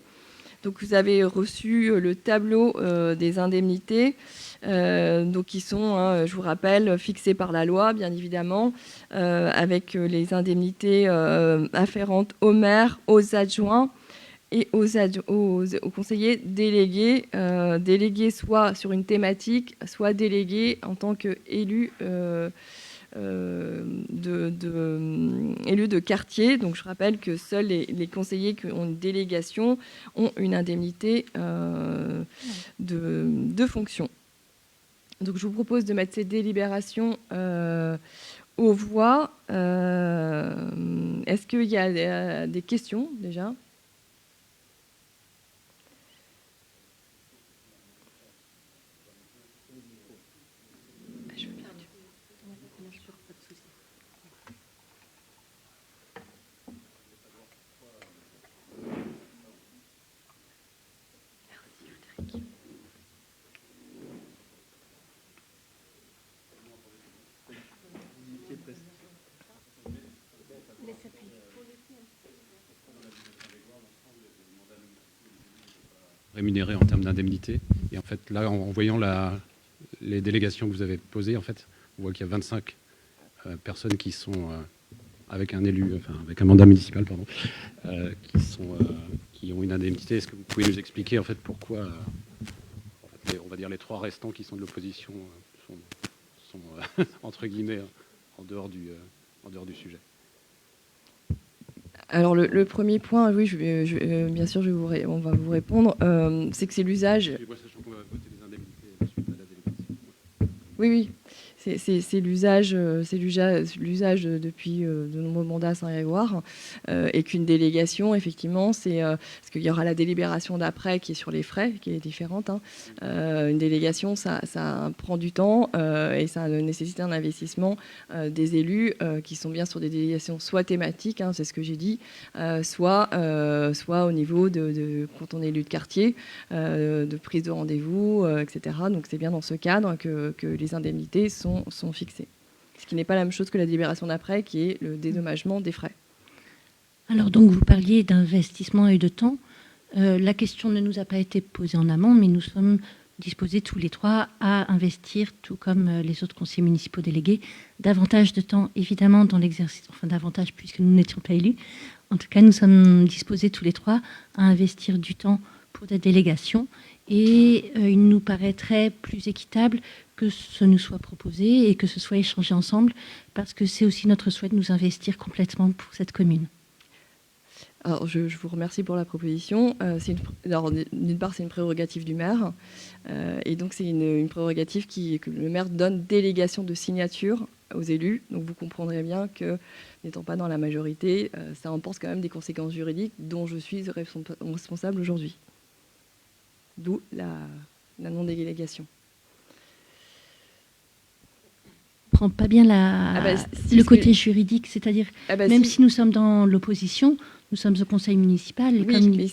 Donc vous avez reçu le tableau des indemnités, donc qui sont, je vous rappelle, fixées par la loi, bien évidemment, avec les indemnités afférentes aux maires, aux adjoints et aux conseillers délégués, délégués soit sur une thématique, soit délégués en tant qu'élus élus de quartier. Donc je rappelle que seuls les conseillers qui ont une délégation ont une indemnité de fonction. Donc je vous propose de mettre ces délibérations aux voix. Est-ce qu'il y a des questions déjà ? Rémunérés en termes d'indemnité. Et en fait, là, en voyant les délégations que vous avez posées, en fait, on voit qu'il y a 25 personnes qui sont avec un élu, enfin avec un mandat municipal, pardon, qui ont une indemnité. Est-ce que vous pouvez nous expliquer en fait pourquoi, en fait, on va dire les 3 restants qui sont de l'opposition sont entre guillemets en dehors du sujet? Alors le premier point, oui, bien sûr, on va vous répondre, c'est que c'est l'usage. Sachant qu'on va voter les indemnités suite à la délégation. Oui. C'est l'usage depuis de nombreux mandats à Saint-Grégoire, et qu'une délégation, effectivement, c'est parce qu'il y aura la délibération d'après qui est sur les frais, qui est différente. Une délégation, ça prend du temps et ça nécessite un investissement des élus qui sont bien sur des délégations soit thématiques, c'est ce que j'ai dit, soit au niveau de quand on est élu de quartier, de prise de rendez-vous, etc. Donc c'est bien dans ce cadre que les indemnités sont fixées. Ce qui n'est pas la même chose que la délibération d'après, qui est le dédommagement des frais. Alors donc vous parliez d'investissement et de temps. La question ne nous a pas été posée en amont, mais nous sommes disposés tous les 3 à investir, tout comme les autres conseillers municipaux délégués, davantage de temps, évidemment, dans l'exercice, enfin davantage puisque nous n'étions pas élus. En tout cas, nous sommes disposés tous les 3 à investir du temps pour des délégations et il nous paraîtrait plus équitable que ce nous soit proposé et que ce soit échangé ensemble, parce que c'est aussi notre souhait de nous investir complètement pour cette commune. Alors, je vous remercie pour la proposition. Alors, d'une part, c'est une prérogative du maire. Et donc, c'est une prérogative que le maire donne délégation de signature aux élus. Donc, vous comprendrez bien que, n'étant pas dans la majorité, ça emporte quand même des conséquences juridiques dont je suis responsable aujourd'hui. D'où la non-délégation. Je ne comprends pas bien le côté juridique, c'est-à-dire, même si nous sommes dans l'opposition, nous sommes au conseil municipal. Et oui, mais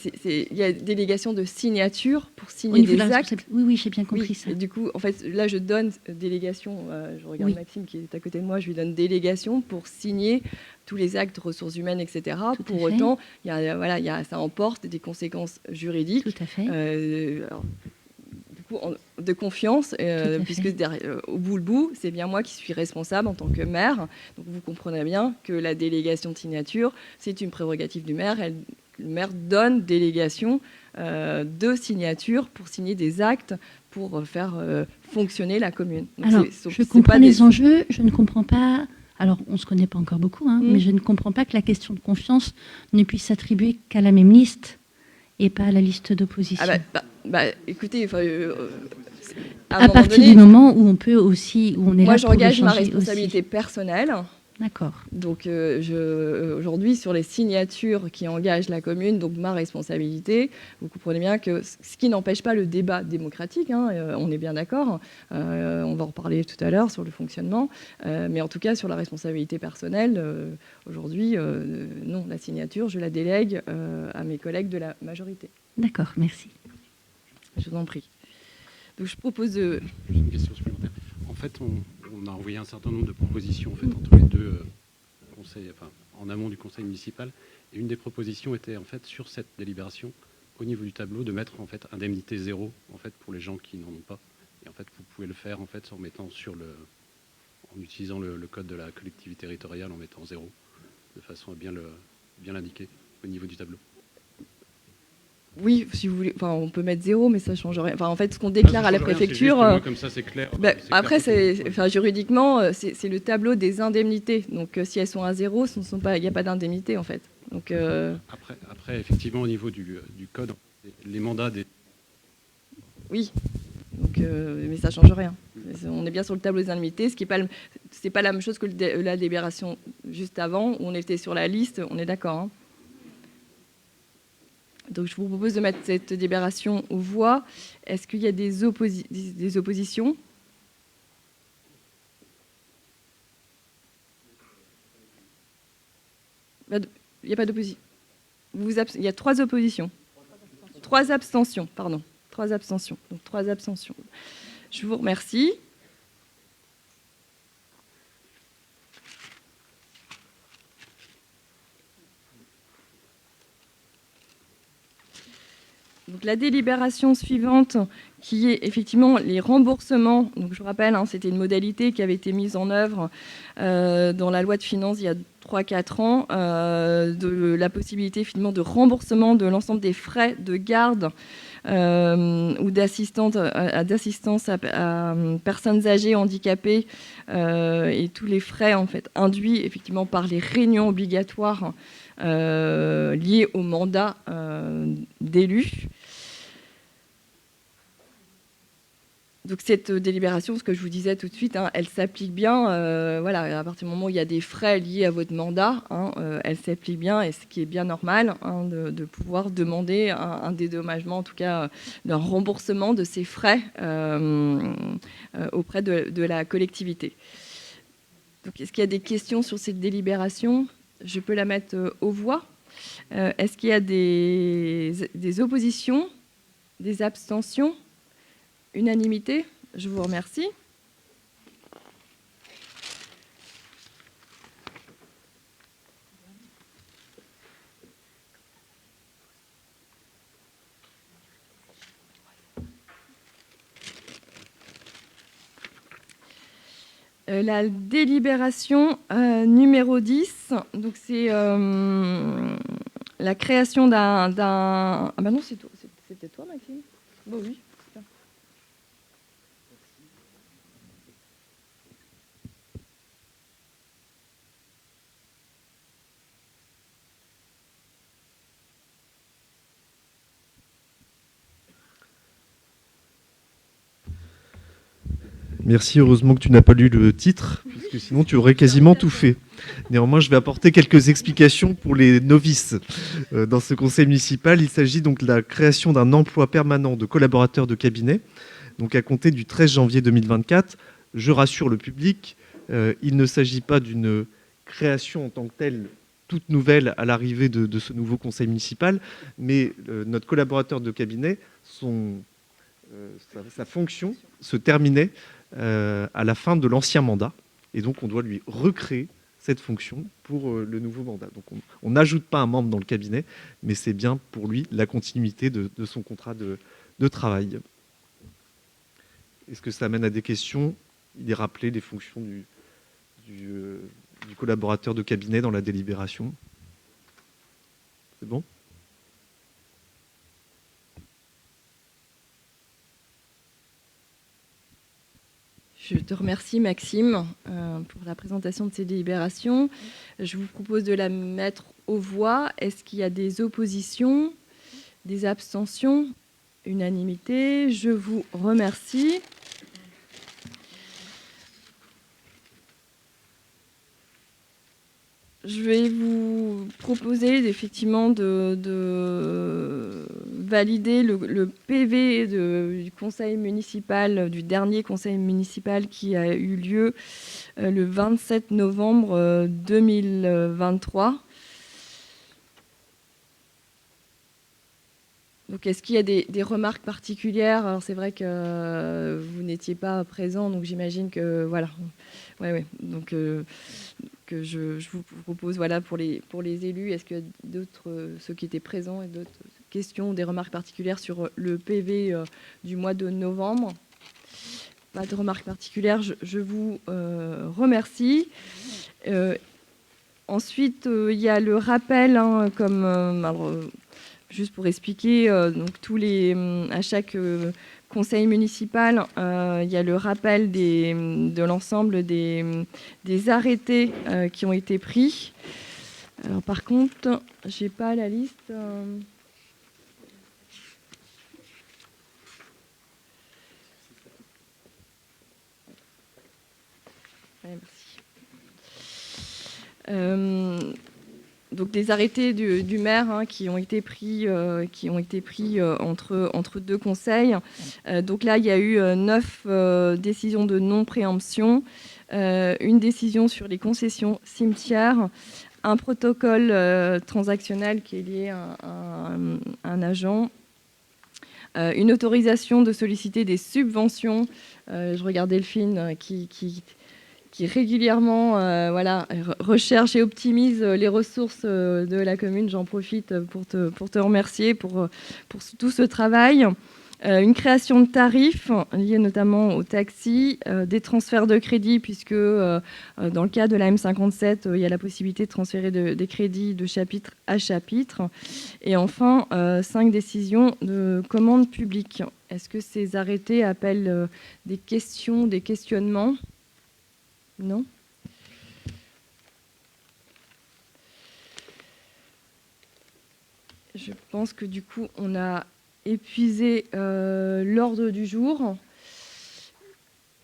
il y a délégation de signature pour signer des actes. Oui, j'ai bien compris ça. Et du coup, en fait, là, je donne délégation, je regarde Maxime qui est à côté de moi, je lui donne délégation pour signer tous les actes ressources humaines, etc. Pour autant, ça emporte des conséquences juridiques. Tout à fait. De confiance, puisque au bout le bout, c'est bien moi qui suis responsable en tant que maire. Donc vous comprenez bien que la délégation de signature, c'est une prérogative du maire. Le maire donne délégation de signature pour signer des actes pour faire fonctionner la commune. Donc alors, je comprends les enjeux, je ne comprends pas... Alors, on ne se connaît pas encore beaucoup, mais je ne comprends pas que la question de confiance ne puisse s'attribuer qu'à la même liste et pas à la liste d'opposition. Écoutez, à partir du moment où on peut aussi, où on est moi, là j'engage ma responsabilité personnelle. D'accord. Donc, aujourd'hui, sur les signatures qui engagent la commune, donc ma responsabilité, vous comprenez bien que ce qui n'empêche pas le débat démocratique, on est bien d'accord, on va en reparler tout à l'heure sur le fonctionnement, mais en tout cas, sur la responsabilité personnelle, aujourd'hui, non, la signature, je la délègue à mes collègues de la majorité. D'accord, merci. Je vous en prie. Donc, je propose de... Juste une question supplémentaire. En fait, on a envoyé un certain nombre de propositions en fait, entre les deux conseils, enfin, en amont du conseil municipal. Et une des propositions était en fait sur cette délibération, au niveau du tableau, de mettre en fait indemnité zéro en fait pour les gens qui n'en ont pas. Et en fait, vous pouvez le faire en fait en mettant en utilisant le code de la collectivité territoriale, en mettant zéro, de façon à bien l'indiquer au niveau du tableau. Oui, si vous voulez, enfin, on peut mettre zéro, mais ça ne change rien. Enfin, en fait, ce qu'on déclare à la préfecture. Moi, comme ça, c'est clair. Après, juridiquement, c'est le tableau des indemnités. Donc, si elles sont à zéro, il n'y a pas d'indemnité, en fait. Donc, après, effectivement, au niveau du code, les mandats des. Oui. Donc, mais ça ne change rien. On est bien sur le tableau des indemnités, ce qui n'est pas la même chose que la délibération juste avant, où on était sur la liste. On est d'accord. Donc, je vous propose de mettre cette délibération aux voix. Est-ce qu'il y a des oppositions ? Il n'y a pas d'opposition. Il y a 3 oppositions. 3 abstentions, pardon. 3 abstentions. Donc, 3 abstentions. Je vous remercie. Donc, la délibération suivante, qui est effectivement les remboursements. Donc, je vous rappelle, c'était une modalité qui avait été mise en œuvre dans la loi de finances il y a 3-4 ans, de la possibilité finalement de remboursement de l'ensemble des frais de garde ou d'assistance à personnes âgées, handicapées, et tous les frais en fait induits effectivement par les réunions obligatoires liées au mandat d'élus. Donc cette délibération, ce que je vous disais tout de suite, elle s'applique bien. À partir du moment où il y a des frais liés à votre mandat, elle s'applique bien, et ce qui est bien normal, de pouvoir demander un dédommagement, en tout cas d'un remboursement de ces frais auprès de la collectivité. Donc, est-ce qu'il y a des questions sur cette délibération ? Je peux la mettre aux voix. Est-ce qu'il y a des oppositions, des abstentions ? Unanimité, je vous remercie. La délibération numéro 10, donc c'est la création d'un... Ah ben non, c'était toi, Maxime ? Bon, oui. Merci, heureusement que tu n'as pas lu le titre, puisque sinon tu aurais quasiment tout fait. Néanmoins, je vais apporter quelques explications pour les novices. Dans ce conseil municipal, il s'agit donc de la création d'un emploi permanent de collaborateurs de cabinet, donc à compter du 13 janvier 2024. Je rassure le public, il ne s'agit pas d'une création en tant que telle, toute nouvelle à l'arrivée de ce nouveau conseil municipal, mais notre collaborateur de cabinet, sa fonction se terminait à la fin de l'ancien mandat, et donc on doit lui recréer cette fonction pour le nouveau mandat. Donc on n'ajoute pas un membre dans le cabinet, mais c'est bien pour lui la continuité de son contrat de travail. Est-ce que ça amène à des questions? Il est rappelé les fonctions du collaborateur de cabinet dans la délibération. C'est bon? Je te remercie, Maxime, pour la présentation de ces délibérations. Je vous propose de la mettre aux voix. Est-ce qu'il y a des oppositions, des abstentions? Unanimité. Je vous remercie. Je vais vous proposer effectivement de valider le PV du conseil municipal, du dernier conseil municipal qui a eu lieu le 27 novembre 2023. Donc, est-ce qu'il y a des remarques particulières? Alors, c'est vrai que vous n'étiez pas présent, donc j'imagine que voilà. Ouais. Donc, que je vous propose, voilà, pour les élus, est-ce qu'il y a d'autres, ceux qui étaient présents, et d'autres questions, des remarques particulières sur le PV du mois de novembre? Pas de remarques particulières. Je vous remercie. Ensuite, il y a le rappel, hein, comme alors, juste pour expliquer, donc à chaque conseil municipal, il y a le rappel de l'ensemble des arrêtés qui ont été pris. Alors, par contre, j'ai pas la liste. Ouais, merci. Donc des arrêtés du maire, hein, qui ont été pris entre deux conseils. Donc là, il y a eu 9 décisions de non-préemption, une décision sur les concessions cimetières, un protocole transactionnel qui est lié à un agent, une autorisation de solliciter des subventions. Je regardais le film qui régulièrement recherche et optimise les ressources de la commune. J'en profite pour te remercier pour tout ce travail. Une création de tarifs liés notamment au taxi, des transferts de crédits, puisque dans le cas de la M57, il y a la possibilité de transférer des crédits de chapitre à chapitre. Et enfin, 5 décisions de commande publique. Est-ce que ces arrêtés appellent des questions, des questionnements? Non. Je pense que du coup, on a épuisé l'ordre du jour.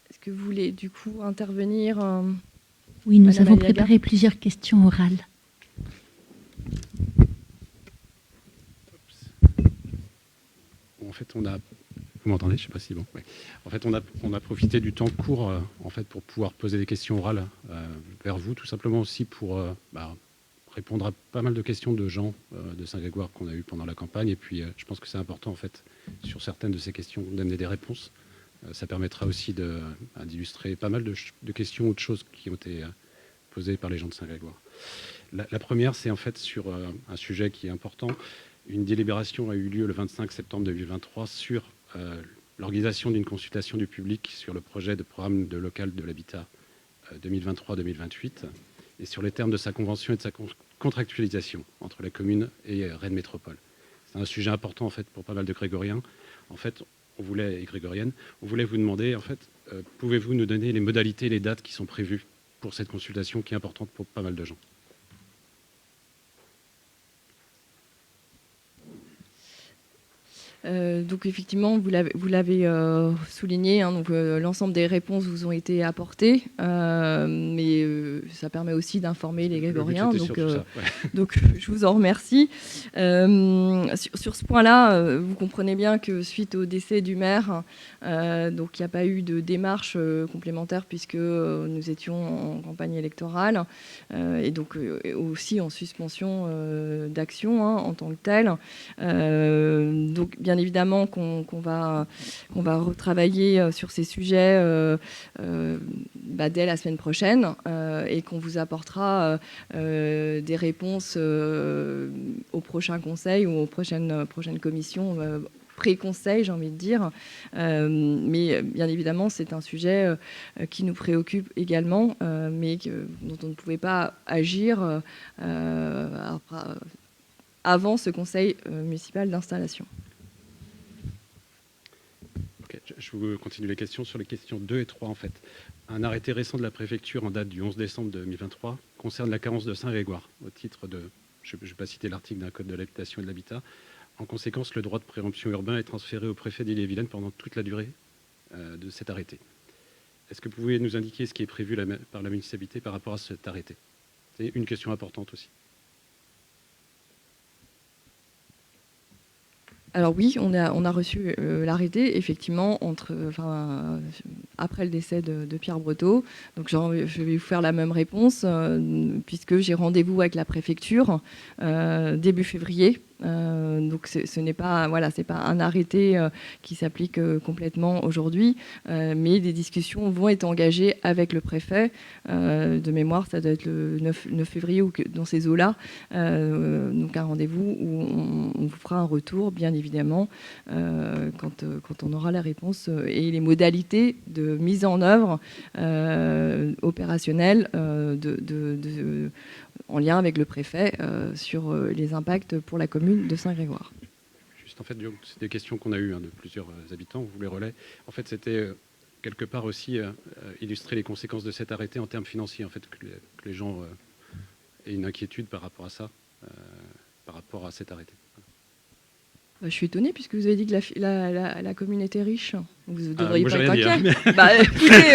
Est-ce que vous voulez du coup intervenir? Oui, nous Madame avons Aliaga préparé plusieurs questions orales. En fait, vous m'entendez? Je ne sais pas si bon. Ouais. En fait, on a profité du temps court en fait, pour pouvoir poser des questions orales vers vous, tout simplement aussi pour répondre à pas mal de questions de gens de Saint-Grégoire qu'on a eues pendant la campagne. Et puis, je pense que c'est important, en fait, sur certaines de ces questions, d'amener des réponses. Ça permettra aussi d'illustrer pas mal de questions ou de choses qui ont été posées par les gens de Saint-Grégoire. La première, c'est en fait sur un sujet qui est important. Une délibération a eu lieu le 25 septembre 2023 sur l'organisation d'une consultation du public sur le projet de programme de local de l'habitat 2023-2028 et sur les termes de sa convention et de sa contractualisation entre la commune et Rennes Métropole. C'est un sujet important en fait pour pas mal de grégoriens. En fait, on voulait vous demander en fait, pouvez-vous nous donner les modalités et les dates qui sont prévues pour cette consultation qui est importante pour pas mal de gens? Donc effectivement, vous l'avez souligné, hein, donc l'ensemble des réponses vous ont été apportées, mais ça permet aussi d'informer les grégoriens. Le but, c'était surtout ça, ouais. Donc je vous en remercie. Sur ce point-là, vous comprenez bien que suite au décès du maire, donc il n'y a pas eu de démarche complémentaire puisque nous étions en campagne électorale et donc aussi en suspension d'action, hein, en tant que telle. Donc bien évidemment qu'on va retravailler sur ces sujets dès la semaine prochaine et qu'on vous apportera des réponses au prochain conseil ou aux prochaines commissions pré-conseil, j'ai envie de dire. Mais bien évidemment, c'est un sujet qui nous préoccupe également, mais dont on ne pouvait pas agir avant ce conseil municipal d'installation. Okay, je vous continue les questions sur les questions 2 et 3 en fait. Un arrêté récent de la préfecture en date du 11 décembre 2023 concerne la carence de Saint-Grégoire au titre de, je ne vais pas citer l'article d'un code de l'habitation et de l'habitat. En conséquence, le droit de préemption urbain est transféré au préfet d'Ille-et-Vilaine pendant toute la durée de cet arrêté. Est-ce que vous pouvez nous indiquer ce qui est prévu par la municipalité par rapport à cet arrêté? C'est une question importante aussi. Alors oui, on a reçu l'arrêté, effectivement, après le décès de Pierre Breteau. Donc je vais vous faire la même réponse, puisque j'ai rendez-vous avec la préfecture début février. Donc ce n'est pas, c'est pas un arrêté qui s'applique complètement aujourd'hui, mais des discussions vont être engagées avec le préfet. De mémoire, ça doit être le 9 février ou dans ces eaux-là. Donc un rendez-vous où on vous fera un retour, bien évidemment, quand on aura la réponse et les modalités de mise en œuvre opérationnelle en lien avec le préfet sur les impacts pour la commune de Saint-Grégoire. Juste en fait, c'est des questions qu'on a eues de plusieurs habitants, on vous les relaie. En fait, c'était quelque part aussi illustrer les conséquences de cet arrêté en termes financiers, en fait, que les gens aient une inquiétude par rapport à ça, par rapport à cet arrêté. Je suis étonnée puisque vous avez dit que la commune était riche. Vous ne devriez moi, pas être rien dit, inquiet. Bah, écoutez,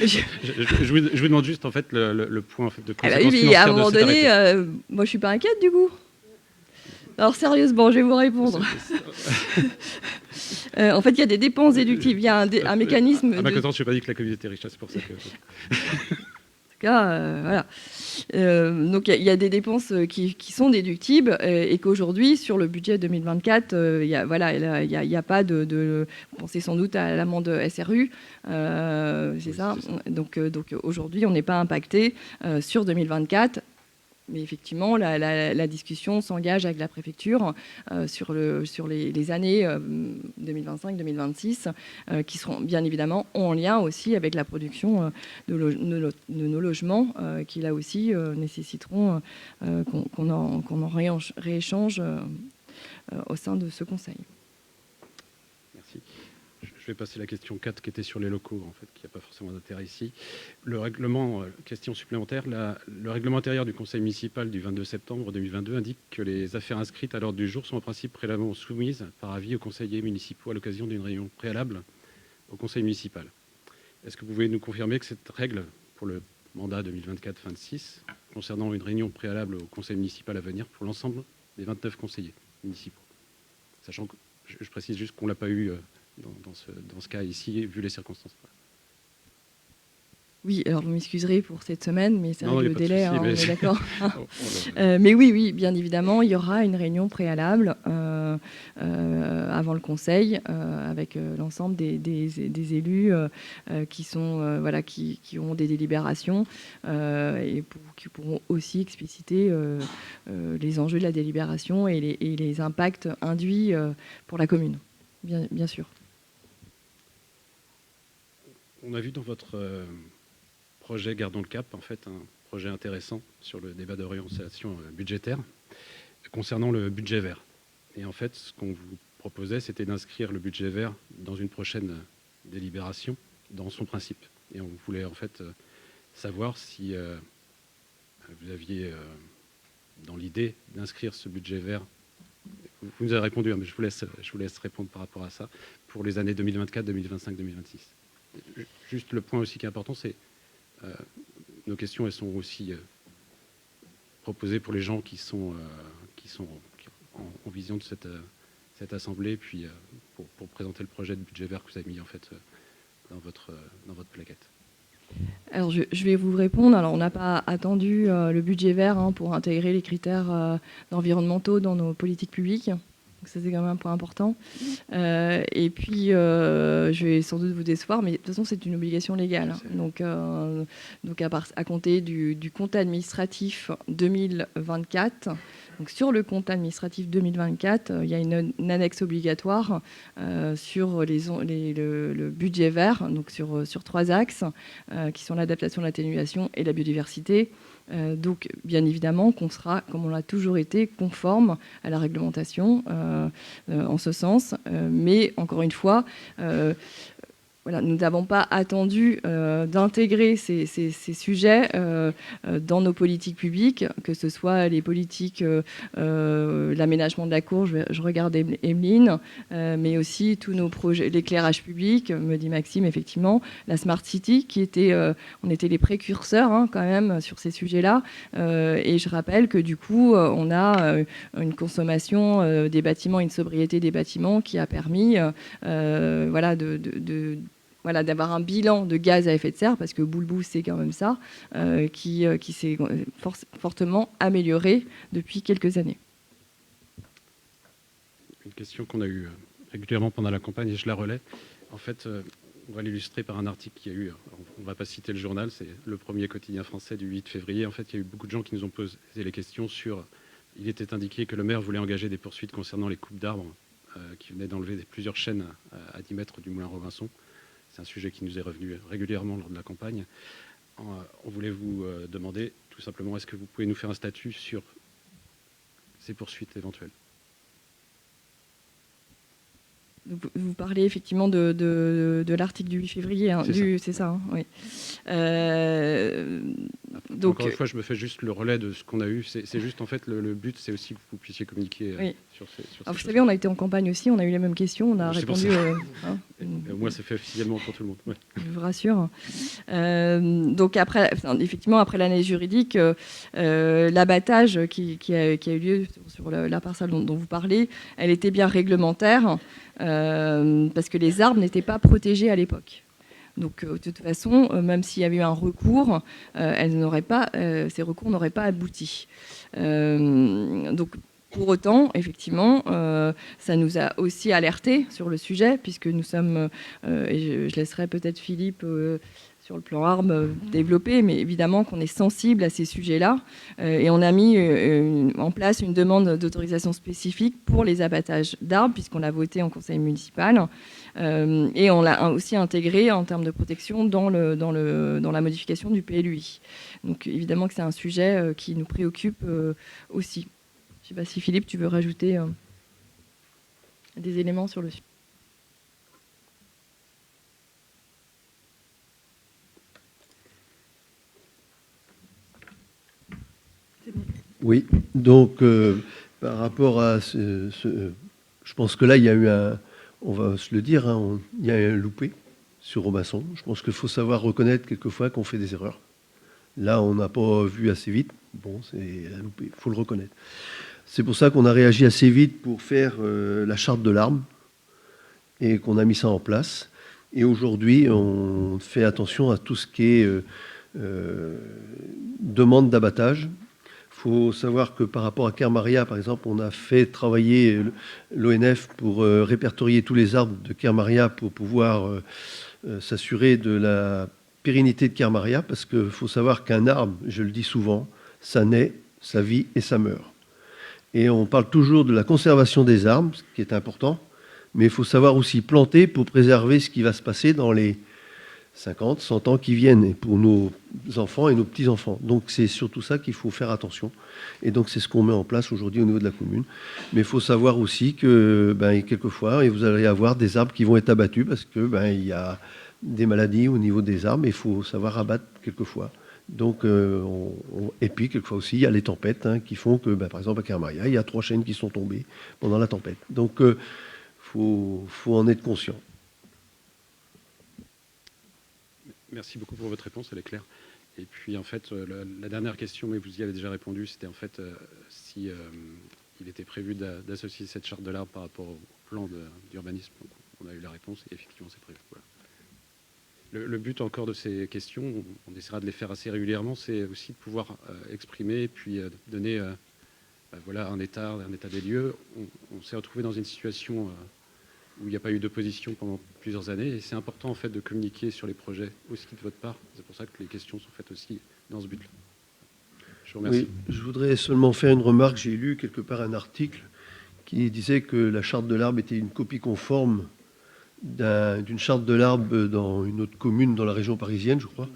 je vous demande juste en fait le point en fait, de conséquences oui, financières à un moment de cet donné, arrêté. moi je suis pas inquiète du coup. Alors sérieusement, je vais vous répondre. En fait, il y a des dépenses déductibles. Il y a un mécanisme. À ma connaissance, je n'ai pas dit que la commune était riche, c'est pour ça que. Voilà. Donc il y a des dépenses qui sont déductibles et qu'aujourd'hui sur le budget 2024 il y a pas de vous pensez sans doute à l'amende SRU, c'est ça. Donc aujourd'hui on n'est pas impacté sur 2024. Mais effectivement, la discussion s'engage avec la préfecture sur les années 2025-2026, qui seront bien évidemment en lien aussi avec la production de nos logements, qui là aussi nécessiteront qu'on en rééchange au sein de ce conseil. Merci. Je vais passer à la question 4 qui était sur les locaux, en fait, qui n'a pas forcément d'intérêt ici. Le règlement, question supplémentaire, le règlement intérieur du conseil municipal du 22 septembre 2022 indique que les affaires inscrites à l'ordre du jour sont en principe préalablement soumises par avis aux conseillers municipaux à l'occasion d'une réunion préalable au conseil municipal. Est-ce que vous pouvez nous confirmer que cette règle pour le mandat 2024-26, concernant une réunion préalable au conseil municipal à venir pour l'ensemble des 29 conseillers municipaux? Sachant que, je précise juste qu'on ne l'a pas eu dans ce cas ici, vu les circonstances. Oui, alors vous m'excuserez pour cette semaine, mais c'est vrai que le délai, souci, on est d'accord. Mais Mais oui, bien évidemment, il y aura une réunion préalable avant le conseil avec l'ensemble des élus qui sont qui ont des délibérations et qui pourront aussi expliciter les enjeux de la délibération et les impacts induits pour la commune, bien sûr. On a vu dans votre projet Gardons le Cap, en fait, un projet intéressant sur le débat d'orientation budgétaire concernant le budget vert. Et en fait, ce qu'on vous proposait, c'était d'inscrire le budget vert dans une prochaine délibération, dans son principe. Et on voulait en fait savoir si vous aviez dans l'idée d'inscrire ce budget vert vous nous avez répondu, hein, mais je vous laisse répondre par rapport à ça, pour les années 2024, 2025, 2026. Juste le point aussi qui est important, c'est nos questions, elles sont aussi proposées pour les gens qui sont en vision de cette assemblée, puis pour présenter le projet de budget vert que vous avez mis en fait dans votre plaquette. Alors, je vais vous répondre. Alors, on n'a pas attendu le budget vert pour intégrer les critères environnementaux dans nos politiques publiques. Donc, ça, c'est quand même un point important. Et puis, je vais sans doute vous décevoir, mais de toute façon, c'est une obligation légale. Donc à compter du compte administratif 2024, donc sur le compte administratif 2024, il y a une annexe obligatoire sur le budget vert, donc sur 3 axes, qui sont l'adaptation, l'atténuation et la biodiversité. Donc, bien évidemment, qu'on sera, comme on l'a toujours été, conforme à la réglementation en ce sens. Mais, encore une fois, voilà, nous n'avons pas attendu d'intégrer ces sujets dans nos politiques publiques, que ce soit les politiques, l'aménagement de la cour, je regarde Emeline, mais aussi tous nos projets, l'éclairage public, me dit Maxime, effectivement, la Smart City, qui était, on était les précurseurs quand même sur ces sujets-là. Et je rappelle que du coup, on a une consommation des bâtiments, une sobriété des bâtiments qui a permis voilà, voilà, d'avoir un bilan de gaz à effet de serre, parce que Boulbou, c'est quand même ça, qui s'est fortement amélioré depuis quelques années. Une question qu'on a eue régulièrement pendant la campagne, et je la relais. En fait, on va l'illustrer par un article qu'il y a eu, on ne va pas citer le journal, c'est le premier quotidien français du 8 février. En fait, il y a eu beaucoup de gens qui nous ont posé les questions sur... Il était indiqué que le maire voulait engager des poursuites concernant les coupes d'arbres qui venaient d'enlever plusieurs chaînes à 10 mètres du moulin Robinson. C'est un sujet qui nous est revenu régulièrement lors de la campagne. On voulait vous demander tout simplement, est-ce que vous pouvez nous faire un statut sur ces poursuites éventuelles? Vous parlez effectivement de l'article du 8 février, hein, c'est ça, hein, oui. Donc, encore une fois, je me fais juste le relais de ce qu'on a eu. C'est juste, en fait, le but, c'est aussi que vous puissiez communiquer oui. sur ces Alors, vous savez, on a été en campagne aussi, on a eu les mêmes questions, on a répondu... moi, c'est fait officiellement pour tout le monde. Ouais. Je vous rassure. Donc, effectivement, après l'analyse juridique, l'abattage qui a eu lieu sur la parcelle dont vous parlez, elle était bien réglementaire, parce que les arbres n'étaient pas protégés à l'époque. Donc, de toute façon, même s'il y avait eu un recours, ces recours n'auraient pas abouti. Donc, pour autant, effectivement, ça nous a aussi alertés sur le sujet, puisque nous sommes, et je laisserai peut-être Philippe sur le plan arbre développer, mais évidemment qu'on est sensible à ces sujets-là, et on a mis en place une demande d'autorisation spécifique pour les abattages d'arbres, puisqu'on l'a voté en conseil municipal, et on l'a aussi intégré en termes de protection dans la modification du PLUI. Donc évidemment que c'est un sujet qui nous préoccupe aussi. Je ne sais pas si Philippe, tu veux rajouter des éléments sur le sujet. Oui, donc par rapport à je pense que là, il y a eu on va se le dire, il y a eu un loupé sur Robinson. Je pense qu'il faut savoir reconnaître quelquefois qu'on fait des erreurs. Là, on n'a pas vu assez vite. Bon, c'est un loupé, il faut le reconnaître. C'est pour ça qu'on a réagi assez vite pour faire la charte de l'arbre et qu'on a mis ça en place. Et aujourd'hui, on fait attention à tout ce qui est demande d'abattage. Il faut savoir que par rapport à Kermaria, par exemple, on a fait travailler l'ONF pour répertorier tous les arbres de Kermaria pour pouvoir s'assurer de la pérennité de Kermaria, parce qu'il faut savoir qu'un arbre, je le dis souvent, ça naît, ça vit et ça meurt. Et on parle toujours de la conservation des arbres, ce qui est important, mais il faut savoir aussi planter pour préserver ce qui va se passer dans les 50, 100 ans qui viennent, et pour nos enfants et nos petits-enfants. Donc c'est surtout ça qu'il faut faire attention. Et donc c'est ce qu'on met en place aujourd'hui au niveau de la commune. Mais il faut savoir aussi que quelquefois, vous allez avoir des arbres qui vont être abattus parce que il y a des maladies au niveau des arbres, et il faut savoir abattre quelquefois Donc, et puis, quelquefois aussi, il y a les tempêtes qui font que, par exemple, à Kermaria, il y a 3 chênes qui sont tombés pendant la tempête. Donc, faut en être conscient. Merci beaucoup pour votre réponse, elle est claire. Et puis, en fait, la dernière question, mais vous y avez déjà répondu, c'était en fait si il était prévu d'associer cette charte de l'arbre par rapport au plan d'urbanisme. On a eu la réponse et effectivement, c'est prévu. Voilà. Le but encore de ces questions, on essaiera de les faire assez régulièrement, c'est aussi de pouvoir exprimer et puis donner voilà, un état des lieux. On s'est retrouvé dans une situation où il n'y a pas eu d'opposition pendant plusieurs années et c'est important en fait de communiquer sur les projets aussi de votre part. C'est pour ça que les questions sont faites aussi dans ce but-là. Je vous remercie. Oui, je voudrais seulement faire une remarque. J'ai lu quelque part un article qui disait que la charte de l'arbre était une copie conforme d'une charte de l'arbre dans une autre commune dans la région parisienne, je crois.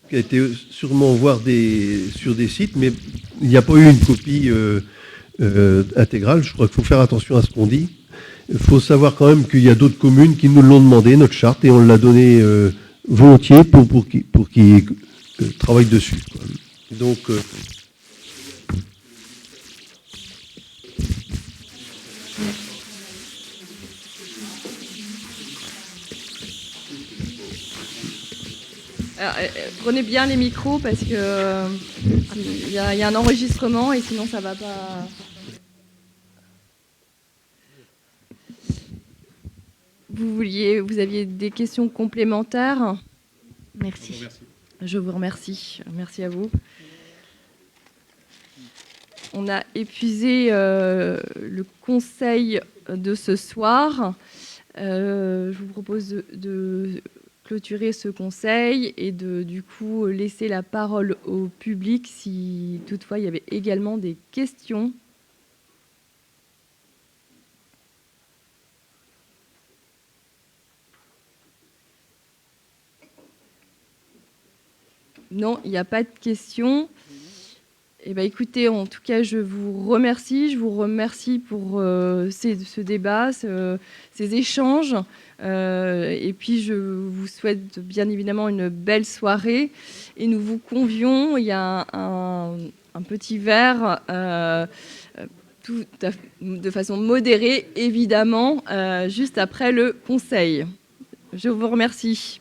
Qui a été sûrement voir sur des sites, mais il n'y a pas eu une copie intégrale. Je crois qu'il faut faire attention à ce qu'on dit. Il faut savoir quand même qu'il y a d'autres communes qui nous l'ont demandé, notre charte, et on l'a donnée volontiers pour qu'ils travaillent dessus, quoi. Donc, Alors, prenez bien les micros parce que il y a un enregistrement et sinon ça va pas. Vous aviez des questions complémentaires? Merci. Je vous remercie. Merci à vous. On a épuisé le conseil de ce soir. Je vous propose de clôturer ce conseil et de du coup laisser la parole au public si toutefois il y avait également des questions. Non, il n'y a pas de questions. Eh bien, écoutez, en tout cas, je vous remercie. Je vous remercie pour ce débat, ces échanges. Et puis, je vous souhaite bien évidemment une belle soirée. Et nous vous convions, il y a un petit verre de façon modérée, évidemment, juste après le conseil. Je vous remercie.